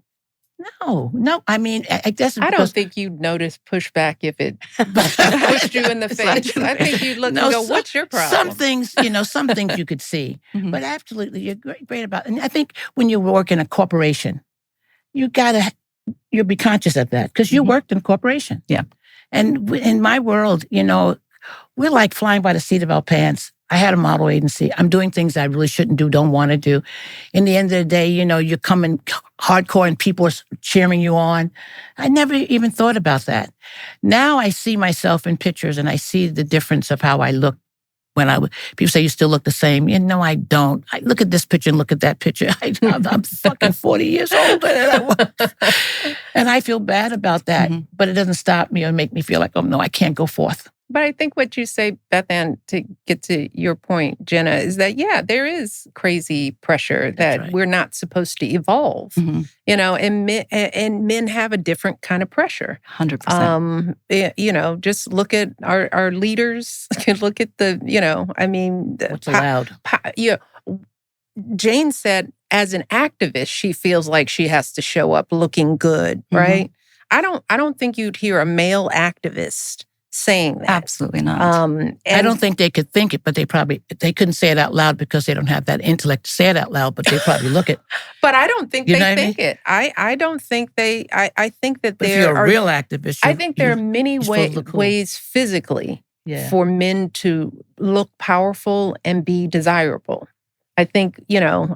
[SPEAKER 1] No. I mean, I guess
[SPEAKER 2] I don't think you'd notice pushback if it pushed you in the
[SPEAKER 3] It's not
[SPEAKER 2] face.
[SPEAKER 3] true.
[SPEAKER 2] I think you'd look and go, "What's your problem?"
[SPEAKER 1] Some things, some things you could see,
[SPEAKER 3] Mhm.
[SPEAKER 1] but absolutely, you're great about. And I think when you work in a corporation, you'll be conscious of that because you
[SPEAKER 3] Mhm.
[SPEAKER 1] worked in a corporation.
[SPEAKER 3] Yeah.
[SPEAKER 1] And in my world, we're like flying by the seat of our pants. I had a model agency. I'm doing things I really shouldn't do, don't want to do. In the end of the day, you're coming hardcore and people are cheering you on. I never even thought about that. Now I see myself in pictures and I see the difference of how I look people say you still look the same. No, I don't. I look at this picture and look at that picture. I'm fucking 40 years older than I was. And I feel bad about that.
[SPEAKER 3] Mhm.
[SPEAKER 1] But it doesn't stop me or make me feel like, oh no, I can't go forth.
[SPEAKER 2] But I think what you say, Bethann, to get to your point, Jenna, is that, there is crazy pressure that
[SPEAKER 1] right.
[SPEAKER 2] we're not supposed to evolve,
[SPEAKER 3] Mhm.
[SPEAKER 2] and men have a different kind of pressure.
[SPEAKER 3] 100%.
[SPEAKER 2] Just look at our leaders, look at
[SPEAKER 1] What's allowed?
[SPEAKER 2] Jane said, as an activist, she feels like she has to show up looking good,
[SPEAKER 3] Mhm.
[SPEAKER 2] right? I don't think you'd hear a male activist saying that.
[SPEAKER 3] Absolutely not.
[SPEAKER 1] I don't think they could think it, but they couldn't say it out loud because they don't have that intellect to say it out loud, but they probably look it.
[SPEAKER 2] But I don't think
[SPEAKER 1] You
[SPEAKER 2] they
[SPEAKER 1] know what I
[SPEAKER 2] think it. I don't think they. I think that
[SPEAKER 1] But if
[SPEAKER 2] there
[SPEAKER 1] you're a
[SPEAKER 2] are.
[SPEAKER 1] real activist,
[SPEAKER 2] I think there are many
[SPEAKER 1] you're supposed to look cool.
[SPEAKER 2] ways physically
[SPEAKER 1] yeah.
[SPEAKER 2] for men to look powerful and be desirable. I think,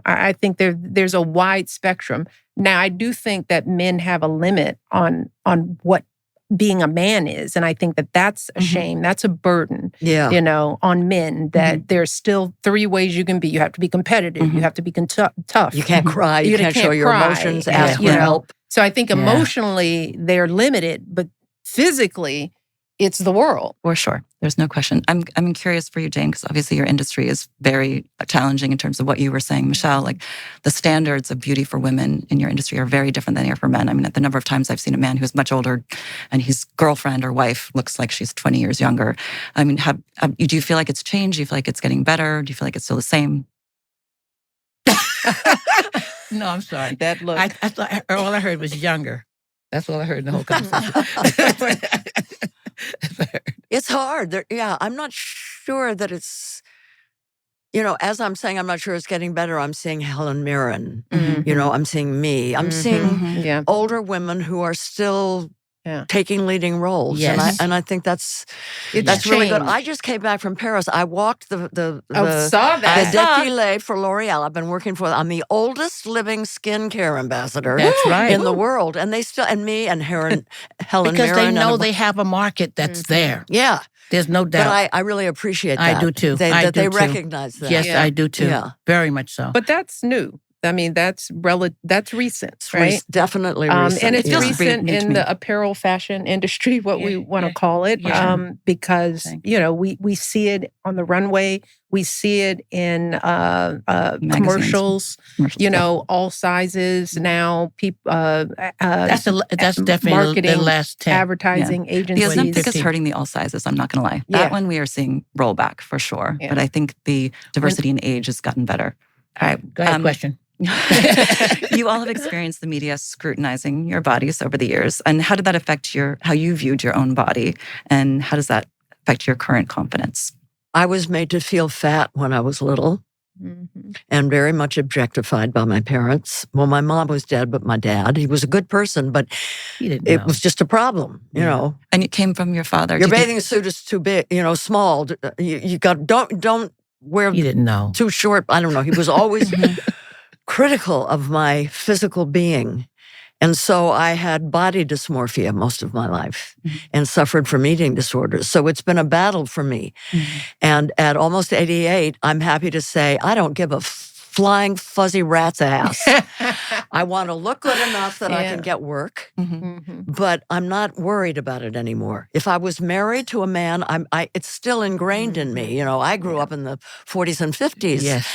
[SPEAKER 2] I think there's a wide spectrum. Now, I do think that men have a limit on what being a man is. And I think that that's a shame. That's a burden, on men, that there's still 3 ways you can be. You have to be competitive. You have to be tough.
[SPEAKER 4] You can't cry. You can't show your emotions. Ask for help.
[SPEAKER 2] So I think emotionally they're limited, but physically it's the world.
[SPEAKER 3] For sure. There's no question. I'm curious for you, Jane, because obviously your industry is very challenging in terms of what you were saying, Michelle. Like the standards of beauty for women in your industry are very different than they are for men. I mean, the number of times I've seen a man who's much older and his girlfriend or wife looks like she's 20 years younger. I mean, do you feel like it's changed? Do you feel like it's getting better? Do you feel like it's still the same?
[SPEAKER 1] No, I'm sorry.
[SPEAKER 2] That look.
[SPEAKER 1] I thought all I heard was younger. That's all I heard in the whole conversation.
[SPEAKER 4] It's hard. I'm not sure that it's, as I'm saying, I'm not sure it's getting better. I'm seeing Helen Mirren. I'm seeing me. I'm seeing older women who are still taking leading roles.
[SPEAKER 1] Yes.
[SPEAKER 4] And I think that's really good. I just came back from Paris. I walked the défilé for L'Oreal. I've been working I'm the oldest living skincare ambassador in the world. And they still, and me and Helen Mirren.
[SPEAKER 1] Because they know they have a market that's there.
[SPEAKER 4] Yeah.
[SPEAKER 1] There's no doubt.
[SPEAKER 4] But I really appreciate that.
[SPEAKER 1] I do too.
[SPEAKER 4] They recognize that.
[SPEAKER 1] Yes, I do too.
[SPEAKER 4] Yeah.
[SPEAKER 1] Very much so.
[SPEAKER 2] But that's new. I mean, that's recent, right?
[SPEAKER 4] Definitely recent.
[SPEAKER 2] And it's recent in the apparel fashion industry, what we want to call it, because, we see it on the runway. We see it in commercials, all sizes now. People,
[SPEAKER 1] that's definitely
[SPEAKER 2] marketing,
[SPEAKER 1] the last 10.
[SPEAKER 2] Advertising agencies.
[SPEAKER 3] The Ozempic is hurting the all sizes, I'm not going to lie. That one we are seeing rollback for sure. Yeah. But I think the diversity in age has gotten better.
[SPEAKER 1] All right, go ahead, question.
[SPEAKER 3] You all have experienced the media scrutinizing your bodies over the years. And how did that affect how you viewed your own body? And how does that affect your current confidence?
[SPEAKER 4] I was made to feel fat when I was little and very much objectified by my parents. Well, my mom was dead, but my dad, he was a good person, but it was just a problem,
[SPEAKER 3] And it came from your father.
[SPEAKER 4] Your bathing suit is too big, small. You got, don't wear
[SPEAKER 1] he didn't know.
[SPEAKER 4] Too short. I don't know. He was always critical of my physical being. And so I had body dysmorphia most of my life and suffered from eating disorders. So it's been a battle for me. And at almost 88, I'm happy to say I don't give a flying fuzzy rat's ass. I want to look good enough that I can get work, but I'm not worried about it anymore. If I was married to a man, it's still ingrained in me. I grew up in the 40s and 50s.
[SPEAKER 1] Yes.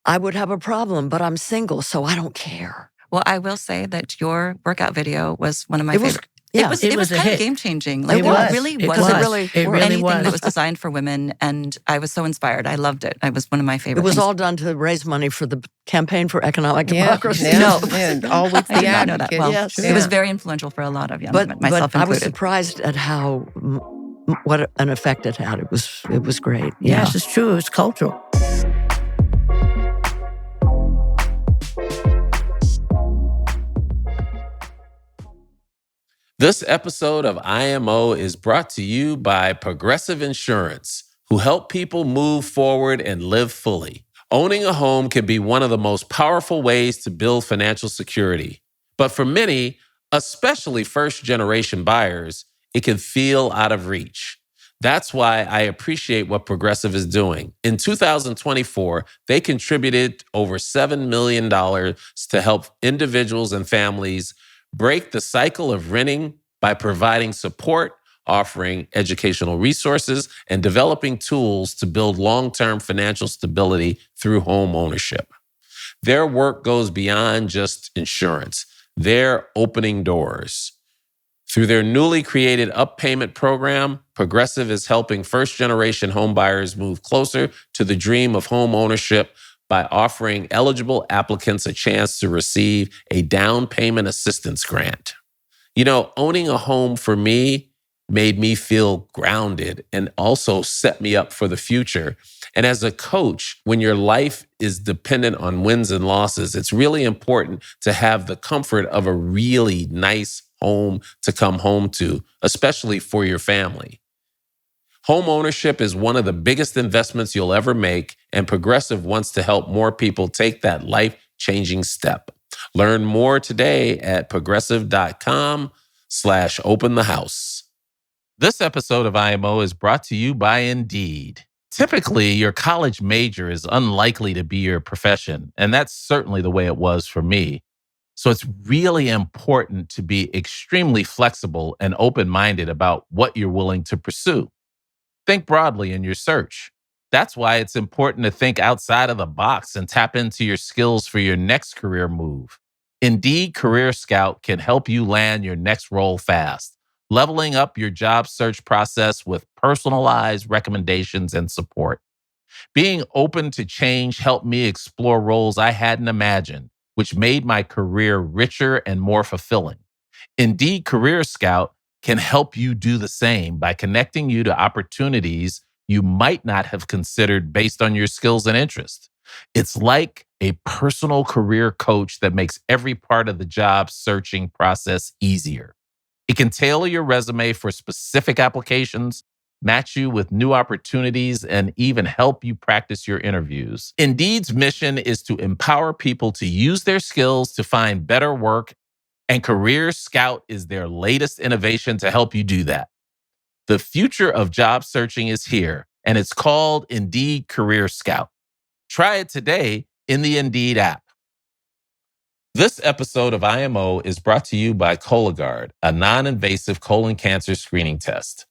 [SPEAKER 4] I would have a problem, but I'm single, so I don't care.
[SPEAKER 3] Well, I will say that your workout video was one of my favorite.
[SPEAKER 4] Yeah,
[SPEAKER 3] it was kind of game-changing. Like,
[SPEAKER 1] it was.
[SPEAKER 3] It really was.
[SPEAKER 1] It really
[SPEAKER 3] anything
[SPEAKER 1] was.
[SPEAKER 3] that was designed for women, and I was so inspired. I loved it. It was one of my favorite
[SPEAKER 4] It was
[SPEAKER 3] things.
[SPEAKER 4] all done to raise money for the Campaign for Economic Democracy.
[SPEAKER 3] No.
[SPEAKER 2] All with
[SPEAKER 3] I did not know that. Well,
[SPEAKER 4] Yes.
[SPEAKER 3] It was very influential for a lot of young women, myself
[SPEAKER 4] but
[SPEAKER 3] included.
[SPEAKER 4] I was surprised at what an effect it had. It was great.
[SPEAKER 1] Yes, it's true. It's cultural.
[SPEAKER 5] This episode of IMO is brought to you by Progressive Insurance, who help people move forward and live fully. Owning a home can be one of the most powerful ways to build financial security. But for many, especially first-generation buyers, it can feel out of reach. That's why I appreciate what Progressive is doing. In 2024, they contributed over $7 million to help individuals and families break the cycle of renting by providing support, offering educational resources, and developing tools to build long-term financial stability through home ownership. Their work goes beyond just insurance. They're opening doors. Through their newly created Up Payment program, Progressive is helping first-generation homebuyers move closer to the dream of home ownership by offering eligible applicants a chance to receive a down payment assistance grant. Owning a home for me made me feel grounded and also set me up for the future. And as a coach, when your life is dependent on wins and losses, it's really important to have the comfort of a really nice home to come home to, especially for your family. Home ownership is one of the biggest investments you'll ever make, and Progressive wants to help more people take that life-changing step. Learn more today at progressive.com/open the house. This episode of IMO is brought to you by Indeed. Typically, your college major is unlikely to be your profession, and that's certainly the way it was for me. So it's really important to be extremely flexible and open-minded about what you're willing to pursue. Think broadly in your search. That's why it's important to think outside of the box and tap into your skills for your next career move. Indeed Career Scout can help you land your next role fast, leveling up your job search process with personalized recommendations and support. Being open to change helped me explore roles I hadn't imagined, which made my career richer and more fulfilling. Indeed Career Scout can help you do the same by connecting you to opportunities you might not have considered based on your skills and interests. It's like a personal career coach that makes every part of the job searching process easier. It can tailor your resume for specific applications, match you with new opportunities, and even help you practice your interviews. Indeed's mission is to empower people to use their skills to find better work, and Career Scout is their latest innovation to help you do that. The future of job searching is here, and it's called Indeed Career Scout. Try it today in the Indeed app. This episode of IMO is brought to you by Cologuard, a non-invasive colon cancer screening test.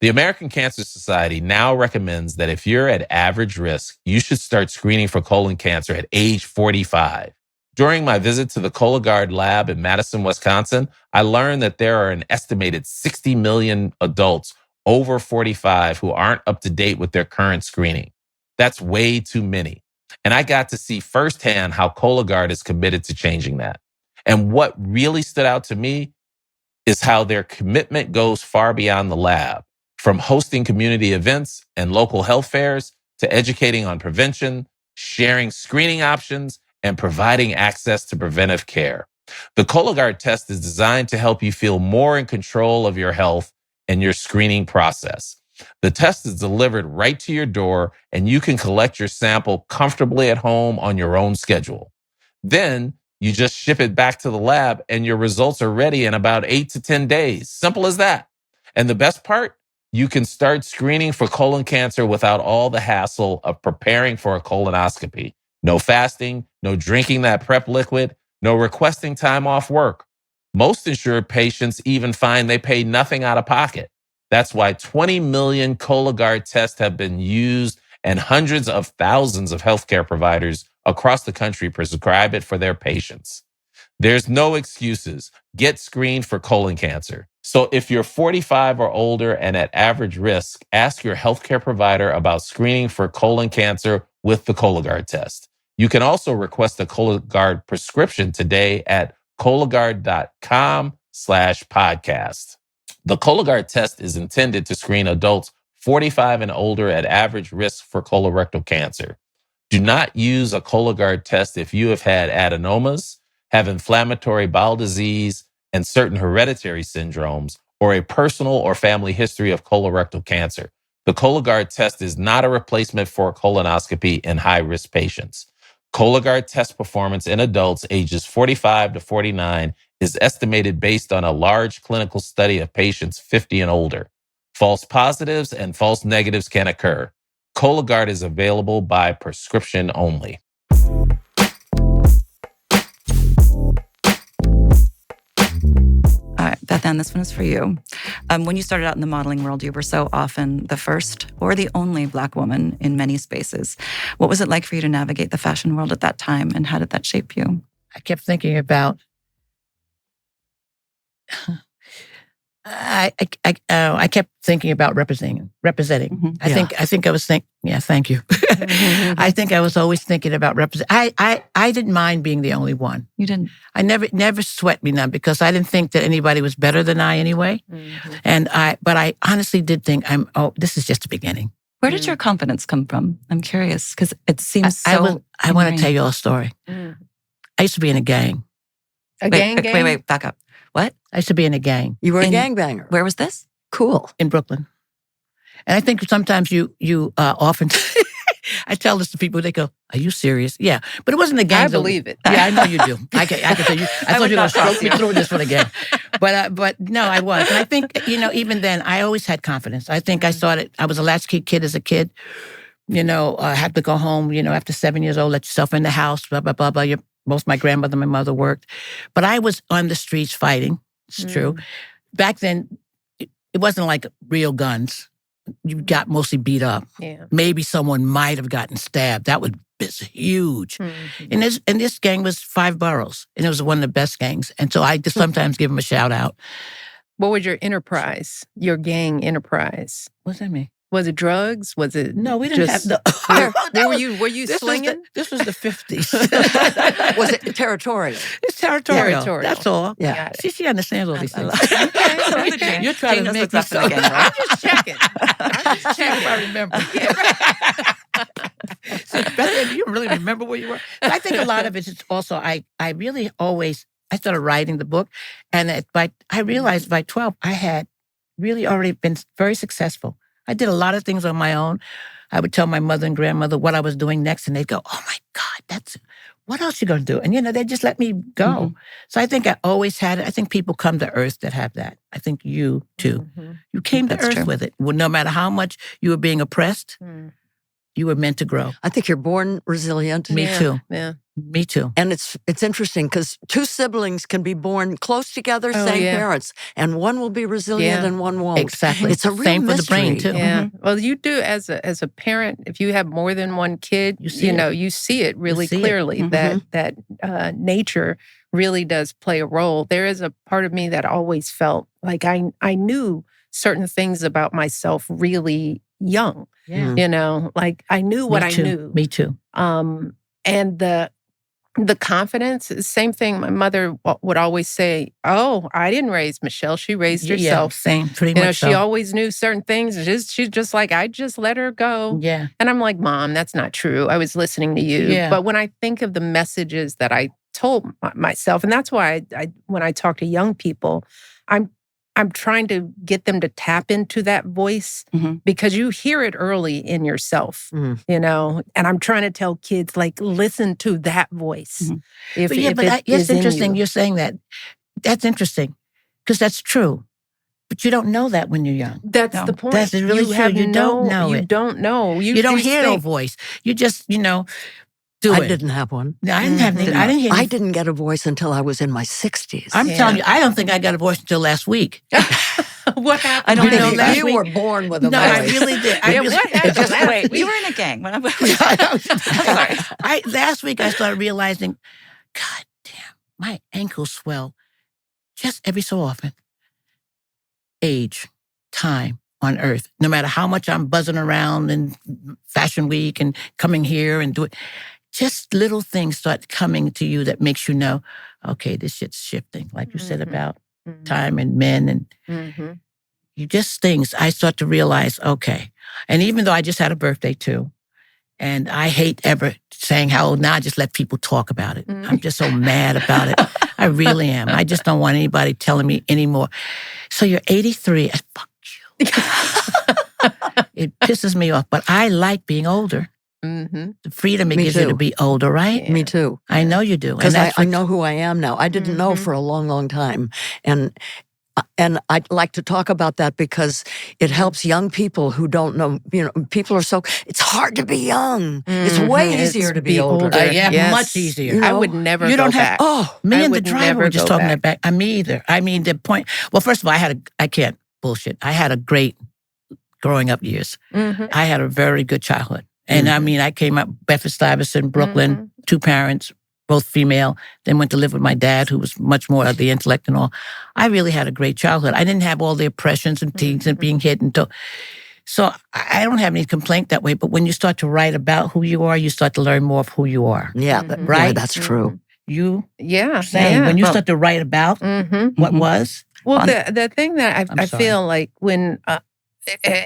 [SPEAKER 5] The American Cancer Society now recommends that if you're at average risk, you should start screening for colon cancer at age 45. During my visit to the Cologuard lab in Madison, Wisconsin, I learned that there are an estimated 60 million adults over 45 who aren't up to date with their current screening. That's way too many. And I got to see firsthand how Cologuard is committed to changing that. And what really stood out to me is how their commitment goes far beyond the lab, from hosting community events and local health fairs to educating on prevention, sharing screening options, and providing access to preventive care. The Cologuard test is designed to help you feel more in control of your health and your screening process. The test is delivered right to your door, and you can collect your sample comfortably at home on your own schedule. Then you just ship it back to the lab, and your results are ready in about 8 to 10 days. Simple as that. And the best part? You can start screening for colon cancer without all the hassle of preparing for a colonoscopy. No fasting, no drinking that prep liquid, no requesting time off work. Most insured patients even find they pay nothing out of pocket. That's why 20 million Cologuard tests have been used, and hundreds of thousands of healthcare providers across the country prescribe it for their patients. There's no excuses. Get screened for colon cancer. So if you're 45 or older and at average risk, ask your healthcare provider about screening for colon cancer with the Cologuard test. You can also request a Cologuard prescription today at Cologuard.com/podcast. The Cologuard test is intended to screen adults 45 and older at average risk for colorectal cancer. Do not use a Cologuard test if you have had adenomas, have inflammatory bowel disease, and certain hereditary syndromes, or a personal or family history of colorectal cancer. The Cologuard test is not a replacement for a colonoscopy in high-risk patients. Cologuard test performance in adults ages 45 to 49 is estimated based on a large clinical study of patients 50 and older. False positives and false negatives can occur. Cologuard is available by prescription only.
[SPEAKER 3] All right, Bethann, this one is for you. When you started out in the modeling world, you were so often the first or the only Black woman in many spaces. What was it like for you to navigate the fashion world at that time, and how did that shape you?
[SPEAKER 1] I kept thinking about. I kept thinking about representing.
[SPEAKER 3] Mm-hmm.
[SPEAKER 1] I think I was thinking. Yeah, thank you. I think I was always thinking about represent. I didn't mind being the only one.
[SPEAKER 3] You didn't.
[SPEAKER 1] I never sweat me none, because I didn't think that anybody was better than I anyway. Mm-hmm. But I honestly did think this is just the beginning.
[SPEAKER 3] Where did your confidence come from? I'm curious, because it seems so.
[SPEAKER 1] I want to tell you all a story. Mm. I used to be in a gang.
[SPEAKER 3] Wait, back up. What?
[SPEAKER 1] I used to be in a gang.
[SPEAKER 4] You were a gangbanger.
[SPEAKER 3] Where was this?
[SPEAKER 4] Cool.
[SPEAKER 1] In Brooklyn. And I think sometimes you often, I tell this to people, they go, "Are you serious?" Yeah, but it wasn't the gangs.
[SPEAKER 2] I believe it.
[SPEAKER 1] Yeah, I know you do. I can tell you. I thought you were going to stroke me through this one again. But no, I was. And I think, even then, I always had confidence. I think I was a latchkey kid as a kid. Had to go home, after 7 years old, let yourself in the house, blah, blah, blah, blah. Both my grandmother and my mother worked. But I was on the streets fighting. It's true. Back then, it wasn't like real guns. You got mostly beat up.
[SPEAKER 2] Yeah.
[SPEAKER 1] Maybe someone might have gotten stabbed. That was huge. And this gang was 5 boroughs. And it was one of the best gangs. And so I just sometimes give them a shout out.
[SPEAKER 2] What was your enterprise, your gang enterprise?
[SPEAKER 1] What's that mean?
[SPEAKER 2] Was it drugs? Was it
[SPEAKER 1] No, we didn't have the...
[SPEAKER 2] Were you slinging?
[SPEAKER 1] This was the 50s.
[SPEAKER 4] Was it territorial?
[SPEAKER 1] It's territorial. That's all.
[SPEAKER 4] Yeah.
[SPEAKER 1] She understands all these things.
[SPEAKER 3] Okay.
[SPEAKER 1] You're trying to make me so...
[SPEAKER 3] I'm
[SPEAKER 2] just checking.
[SPEAKER 1] If I remember. Do you really remember where you were? But I think a lot of it is also, I really always... I started writing the book, and I realized by 12, I had really already been very successful. I did a lot of things on my own. I would tell my mother and grandmother what I was doing next, and they'd go, "Oh my God, what else you going to do?" And, they just let me go. Mm-hmm. So I think I always had it. I think people come to earth that have that. I think you, too. Mm-hmm. You came to earth with it. Well, no matter how much you were being oppressed, you were meant to grow.
[SPEAKER 4] I think you're born resilient.
[SPEAKER 1] Me too.
[SPEAKER 2] Yeah.
[SPEAKER 1] Me too.
[SPEAKER 4] And it's interesting because 2 siblings can be born close together, same parents, and one will be resilient and one won't.
[SPEAKER 1] Exactly.
[SPEAKER 4] It's a real
[SPEAKER 1] same
[SPEAKER 4] mystery.
[SPEAKER 1] For the brain too.
[SPEAKER 2] Yeah. Mm-hmm. Well, you do as a parent. If you have more than one kid, you see it really clearly that nature really does play a role. There is a part of me that always felt like I knew certain things about myself really young. Yeah. Like I knew what I knew.
[SPEAKER 1] Me too.
[SPEAKER 2] And the confidence, same thing. My mother would always say, "Oh, I didn't raise Michelle. She raised herself."
[SPEAKER 1] Same, pretty much.
[SPEAKER 2] She always knew certain things. She's just like, I just let her go.
[SPEAKER 1] Yeah.
[SPEAKER 2] And I'm like, "Mom, that's not true. I was listening to you."
[SPEAKER 1] Yeah.
[SPEAKER 2] But when I think of the messages that I told myself, and that's why when I talk to young people, I'm trying to get them to tap into that voice because you hear it early in yourself, and I'm trying to tell kids, like, listen to that voice.
[SPEAKER 1] It's interesting you're saying that. That's interesting because that's true. But you don't know that when you're young.
[SPEAKER 2] That's the point.
[SPEAKER 1] That's really true. You don't know it.
[SPEAKER 2] You don't know.
[SPEAKER 1] You don't hear no voice. You just,
[SPEAKER 4] I didn't have one.
[SPEAKER 1] I didn't have any.
[SPEAKER 4] I didn't get a voice until I was in my 60s.
[SPEAKER 1] I'm telling you, I don't think I got a voice until last week.
[SPEAKER 2] What happened?
[SPEAKER 4] I don't think you were born with a voice.
[SPEAKER 1] No, I really did.
[SPEAKER 2] What happened?
[SPEAKER 3] Wait, we were in a gang.
[SPEAKER 1] Last week I started realizing, God damn, my ankles swell just every so often. Age, time on earth. No matter how much I'm buzzing around in Fashion Week and coming here and doing, just little things start coming to you that makes you know, okay, this shit's shifting. Like you said about time and men and you just things. I start to realize, okay. And even though I just had a birthday too, and I hate ever saying how old now, I just let people talk about it. I'm just so mad about it. I really am. I just don't want anybody telling me anymore. So you're 83. Fuck you. It pisses me off, but I like being older. The freedom it gives you to be older, right?
[SPEAKER 4] Yeah. Me too.
[SPEAKER 1] I know you do.
[SPEAKER 4] Because I know who I am now. I didn't know for a long, long time. And I'd like to talk about that because it helps young people who don't know, people are it's hard to be young. It's way easier to be older.
[SPEAKER 1] Much easier.
[SPEAKER 2] I would never go back.
[SPEAKER 1] Me and the driver were just talking about back. Me either. I mean, the point, well, first of all, I can't bullshit. I had a great growing up years. I had a very good childhood. And I mean, I came up Bedford-Stuyvesant, Brooklyn, 2 parents, both female, then went to live with my dad, who was much more of the intellect and all. I really had a great childhood. I didn't have all the oppressions and things and being hit. So I don't have any complaint that way. But when you start to write about who you are, you start to learn more of who you are.
[SPEAKER 4] Yeah, right? Yeah, that's true.
[SPEAKER 1] You?
[SPEAKER 2] Yeah.
[SPEAKER 1] Same. When you start to write about what was.
[SPEAKER 2] Well, the thing that I feel like when...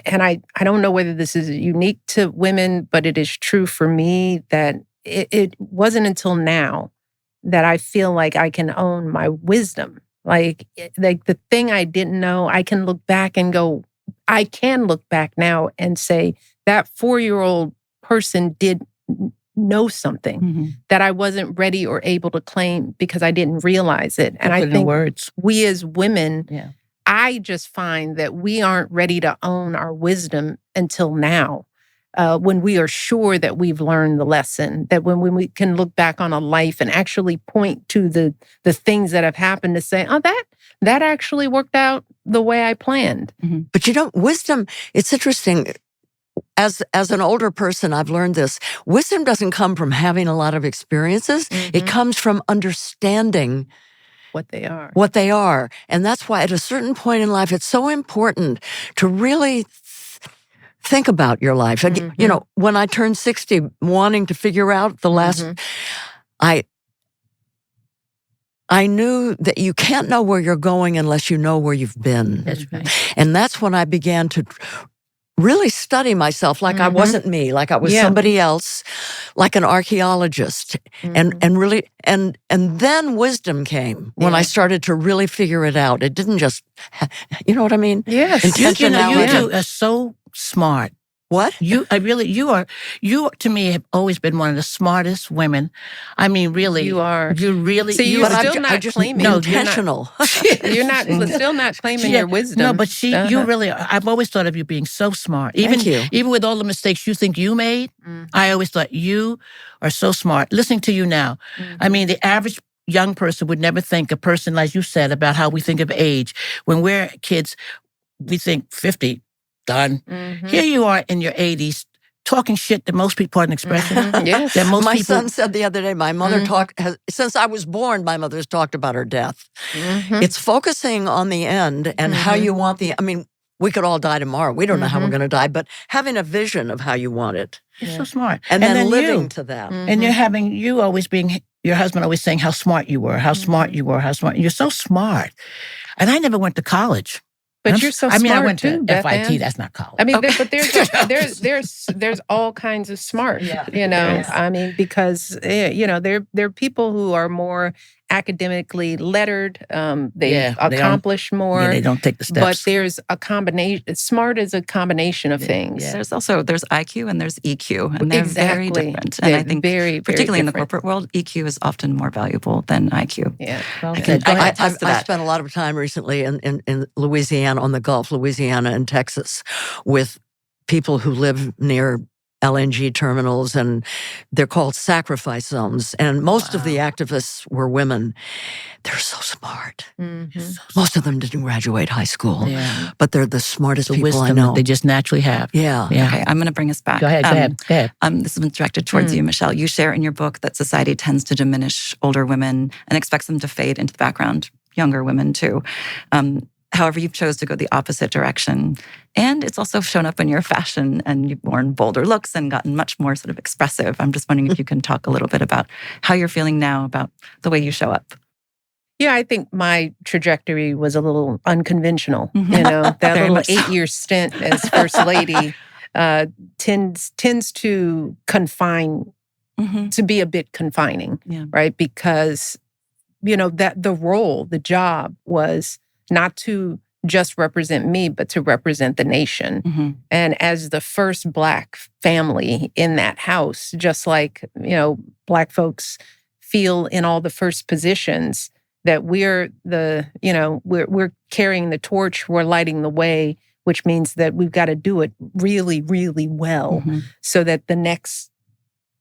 [SPEAKER 2] and I don't know whether this is unique to women, but it is true for me that it wasn't until now that I feel like I can own my wisdom. Like the thing I didn't know, I can look back and go, I can look back now and say that 4-year-old person did know something that I wasn't ready or able to claim because I didn't realize it. And I think we as women, I just find that we aren't ready to own our wisdom until now. When we are sure that we've learned the lesson, that when we can look back on a life and actually point to the things that have happened to say, oh, that actually worked out the way I planned.
[SPEAKER 4] But wisdom, it's interesting. As an older person, I've learned this. Wisdom doesn't come from having a lot of experiences. It comes from understanding
[SPEAKER 2] what they are.
[SPEAKER 4] And that's why at a certain point in life, it's so important to really think about your life. You know, when I turned 60, wanting to figure out the last, I knew that you can't know where you're going unless you know where you've been.
[SPEAKER 1] That's right.
[SPEAKER 4] And that's when I began to really study myself like I wasn't me, like I was somebody else, like an archaeologist. And then wisdom came when I started to really figure it out. It didn't just, you know what I mean?
[SPEAKER 2] Yes.
[SPEAKER 1] You are so smart.
[SPEAKER 4] What?
[SPEAKER 1] You to me have always been one of the smartest women. I mean, really.
[SPEAKER 2] You are.
[SPEAKER 1] You really.
[SPEAKER 2] So you're still not claiming.
[SPEAKER 4] No, intentional.
[SPEAKER 2] You're not still not claiming your wisdom.
[SPEAKER 1] No, but you really, I've always thought of you being so smart.
[SPEAKER 4] Thank you.
[SPEAKER 1] Even with all the mistakes you think you made, I always thought you are so smart. Listening to you now, I mean, the average young person would never think a person, like you said, about how we think of age. When we're kids, we think 50. Done. Here you are in your 80s talking shit that most people, pardon expression.
[SPEAKER 2] Yes.
[SPEAKER 1] That most
[SPEAKER 4] my
[SPEAKER 1] people,
[SPEAKER 4] son said the other day, my mother since I was born, my mother's talked about her death. It's focusing on the end and how you want I mean, we could all die tomorrow. We don't know how we're going to die, but having a vision of how you want it.
[SPEAKER 1] You're so smart.
[SPEAKER 4] And then living to that.
[SPEAKER 1] And you always being, your husband always saying how smart you were, how smart you were, how smart. You're so smart. And I never went to college.
[SPEAKER 2] But you're so smart.
[SPEAKER 1] I mean, I went to
[SPEAKER 2] too,
[SPEAKER 1] FIT.
[SPEAKER 2] Bethann.
[SPEAKER 1] That's not college.
[SPEAKER 2] I mean, but there's all kinds of smart. You know, I mean, because there are people who are more academically lettered. They accomplish more.
[SPEAKER 1] Yeah, they don't take the steps.
[SPEAKER 2] But there's a combination. Smart is a combination of things.
[SPEAKER 3] Yeah. There's IQ and there's EQ, and they're very different. And I think, particularly in the corporate world, EQ is often more valuable than IQ.
[SPEAKER 2] Yeah.
[SPEAKER 4] I spent a lot of time recently in Louisiana, on the Gulf, Louisiana and Texas, with people who live near LNG terminals, and they're called sacrifice zones. And most of the activists were women. They're so smart. Most of them didn't graduate high school, but they're the smartest people I know.
[SPEAKER 1] They just naturally have.
[SPEAKER 4] Yeah.
[SPEAKER 3] Okay, I'm going to bring us back.
[SPEAKER 1] Go ahead.
[SPEAKER 3] This is directed towards you, Michelle. You share in your book that society tends to diminish older women and expects them to fade into the background, younger women too. However, you've chose to go the opposite direction. And it's also shown up in your fashion, and you've worn bolder looks and gotten much more sort of expressive. I'm just wondering if you can talk a little bit about how you're feeling now about the way you show up.
[SPEAKER 2] Yeah, I think my trajectory was a little unconventional. You know, that little 8-year stint as First Lady tends to confine, to be a bit confining, right? Because, that the job was not to just represent me, but to represent the nation. And as the first Black family in that house, just like, Black folks feel in all the first positions, that we're we're carrying the torch, we're lighting the way, which means that we've got to do it really, really well so that the next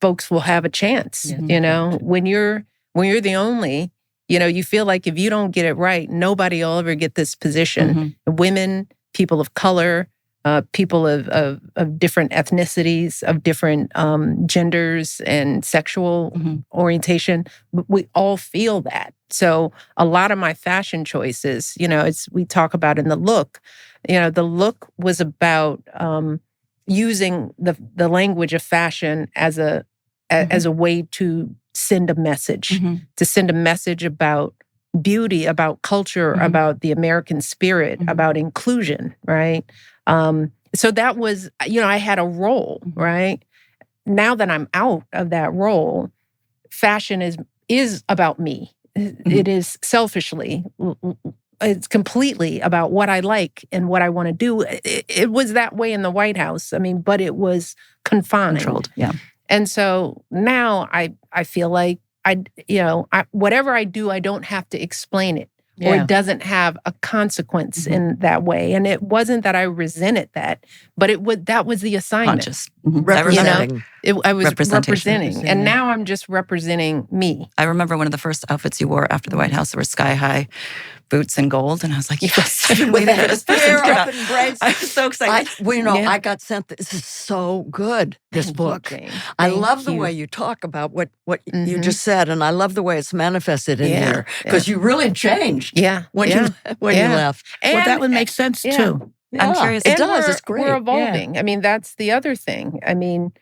[SPEAKER 2] folks will have a chance. When you're the only, you feel like if you don't get it right, nobody will ever get this position. Women, people of color, people of different ethnicities, of different genders and sexual orientation, we all feel that. So a lot of my fashion choices, we talk about in the look, the look was about using the language of fashion as a way to send a message, to send a message about beauty, about culture, about the American spirit, about inclusion, right? So that was, I had a role, right? Now that I'm out of that role, fashion is about me. It is selfishly it's completely about what I like and what I want to do. It was that way in the White House. I mean, but it was confined.
[SPEAKER 3] Controlled, yeah.
[SPEAKER 2] And so now I feel like whatever I do, I don't have to explain it. Or it doesn't have a consequence in that way. And it wasn't that I resented that, but that was the assignment.
[SPEAKER 3] Conscious.
[SPEAKER 4] Representing.
[SPEAKER 2] I was representing. And now I'm just representing me.
[SPEAKER 3] I remember one of the first outfits you wore after the White House. There were sky-high boots and gold. And I was like, yes. I've been waiting for this person to come out. I was so excited.
[SPEAKER 4] I got sent, this is so good, this book. I love the way you talk about what you just said. And I love the way it's manifested in here. Because you really changed when you left.
[SPEAKER 1] And that would make sense too.
[SPEAKER 3] I'm curious.
[SPEAKER 4] It does. It's great.
[SPEAKER 2] We're evolving. I mean, that's the other thing. I mean,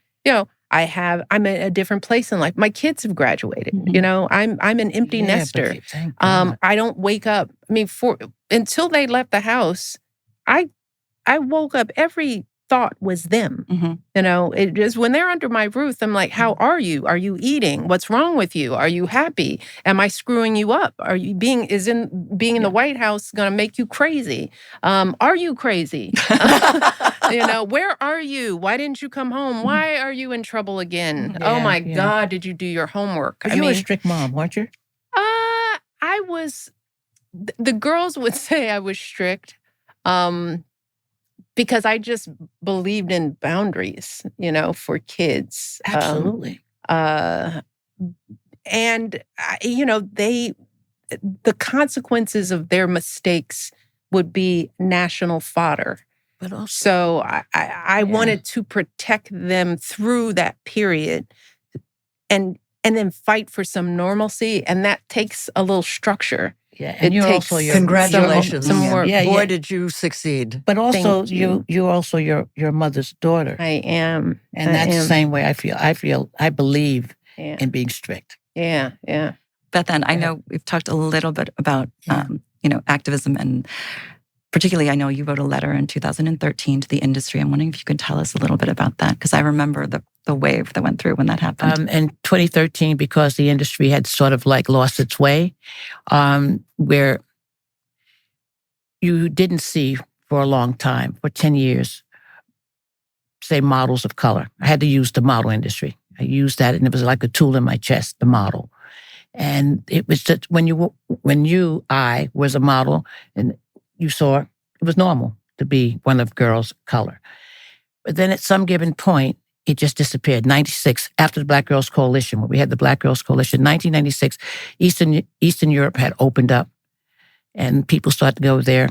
[SPEAKER 2] I'm at a different place in life. My kids have graduated. I'm an empty nester. I don't wake up. I mean, until they left the house, I woke up, every thought was them. It just, when they're under my roof, I'm like, how are you? Are you eating? What's wrong with you? Are you happy? Am I screwing you up? Are you being in the White House going to make you crazy? Are you crazy? Where are you? Why didn't you come home? Why are you in trouble again? Oh my God, did you do your homework?
[SPEAKER 1] You were a strict mom, weren't you?
[SPEAKER 2] I was, the girls would say I was strict. Because I just believed in boundaries, for kids.
[SPEAKER 1] Absolutely.
[SPEAKER 2] The consequences of their mistakes would be national fodder.
[SPEAKER 1] But also,
[SPEAKER 2] so I wanted to protect them through that period and then fight for some normalcy. And that takes a little structure.
[SPEAKER 1] Yeah, and you're also
[SPEAKER 4] congratulations.
[SPEAKER 2] Some more.
[SPEAKER 4] Boy, did you succeed.
[SPEAKER 1] But also, you're also your mother's daughter.
[SPEAKER 2] I am.
[SPEAKER 1] And that's the same way I feel. I believe in being strict.
[SPEAKER 2] Yeah.
[SPEAKER 3] Bethann, I know we've talked a little bit about, activism, and particularly I know you wrote a letter in 2013 to the industry. I'm wondering if you can tell us a little bit about that, because I remember the wave that went through when that happened.
[SPEAKER 1] In 2013, because the industry had sort of like lost its way, where you didn't see for a long time, for 10 years, say models of color. I had to use the model industry. I used that, and it was like a tool in my chest, the model. And it was just I was a model, and you saw it was normal to be one of girls of color. But then at some given point, it just disappeared. 96, after the Black Girls Coalition, when we had the Black Girls Coalition, 1996, Eastern Europe had opened up, and people started to go there,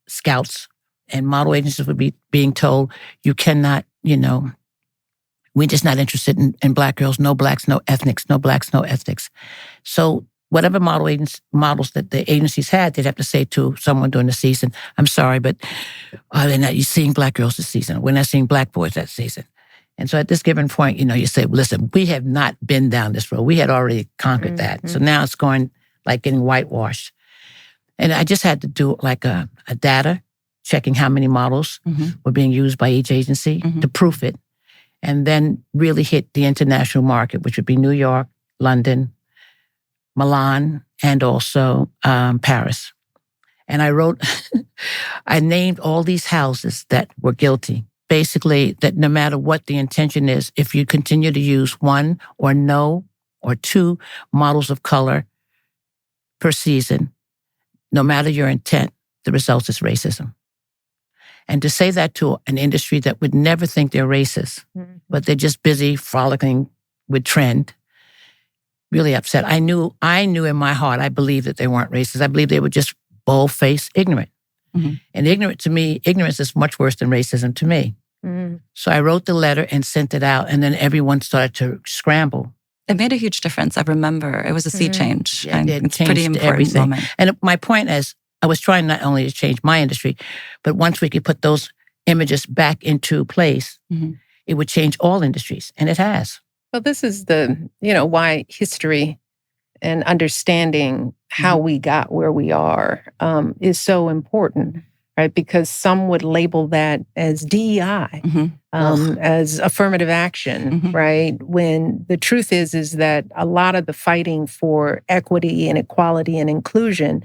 [SPEAKER 1] scouts and model agencies would be being told, you cannot, we're just not interested in Black girls, no Blacks, no ethnics, no Blacks, no ethnics. So whatever models that the agencies had, they'd have to say to someone during the season, I'm sorry, but they're not seeing Black girls this season. We're not seeing Black boys that season. And so at this given point, you say, listen, we have not been down this road. We had already conquered that. So now it's going like getting whitewashed. And I just had to do like a data, checking how many models were being used by each agency to proof it. And then really hit the international market, which would be New York, London, Milan, and also Paris. And I named all these houses that were guilty. Basically, that no matter what the intention is, if you continue to use one or no or two models of color per season, no matter your intent, the result is racism. And to say that to an industry that would never think they're racist, but they're just busy frolicking with trend, really upset. I knew in my heart, I believed that they weren't racist. I believed they were just bold-faced ignorant. And ignorance is much worse than racism to me. So I wrote the letter and sent it out, and then everyone started to scramble.
[SPEAKER 3] It made a huge difference. I remember it was a sea change.
[SPEAKER 1] Yeah,
[SPEAKER 3] it's a pretty important
[SPEAKER 1] everything.
[SPEAKER 3] moment.
[SPEAKER 1] And my point is, I was trying not only to change my industry, but once we could put those images back into place, it would change all industries, and it has.
[SPEAKER 2] Well, this is why history and understanding how we got where we are is so important, right? Because some would label that as DEI, as affirmative action, right? When the truth is that a lot of the fighting for equity and equality and inclusion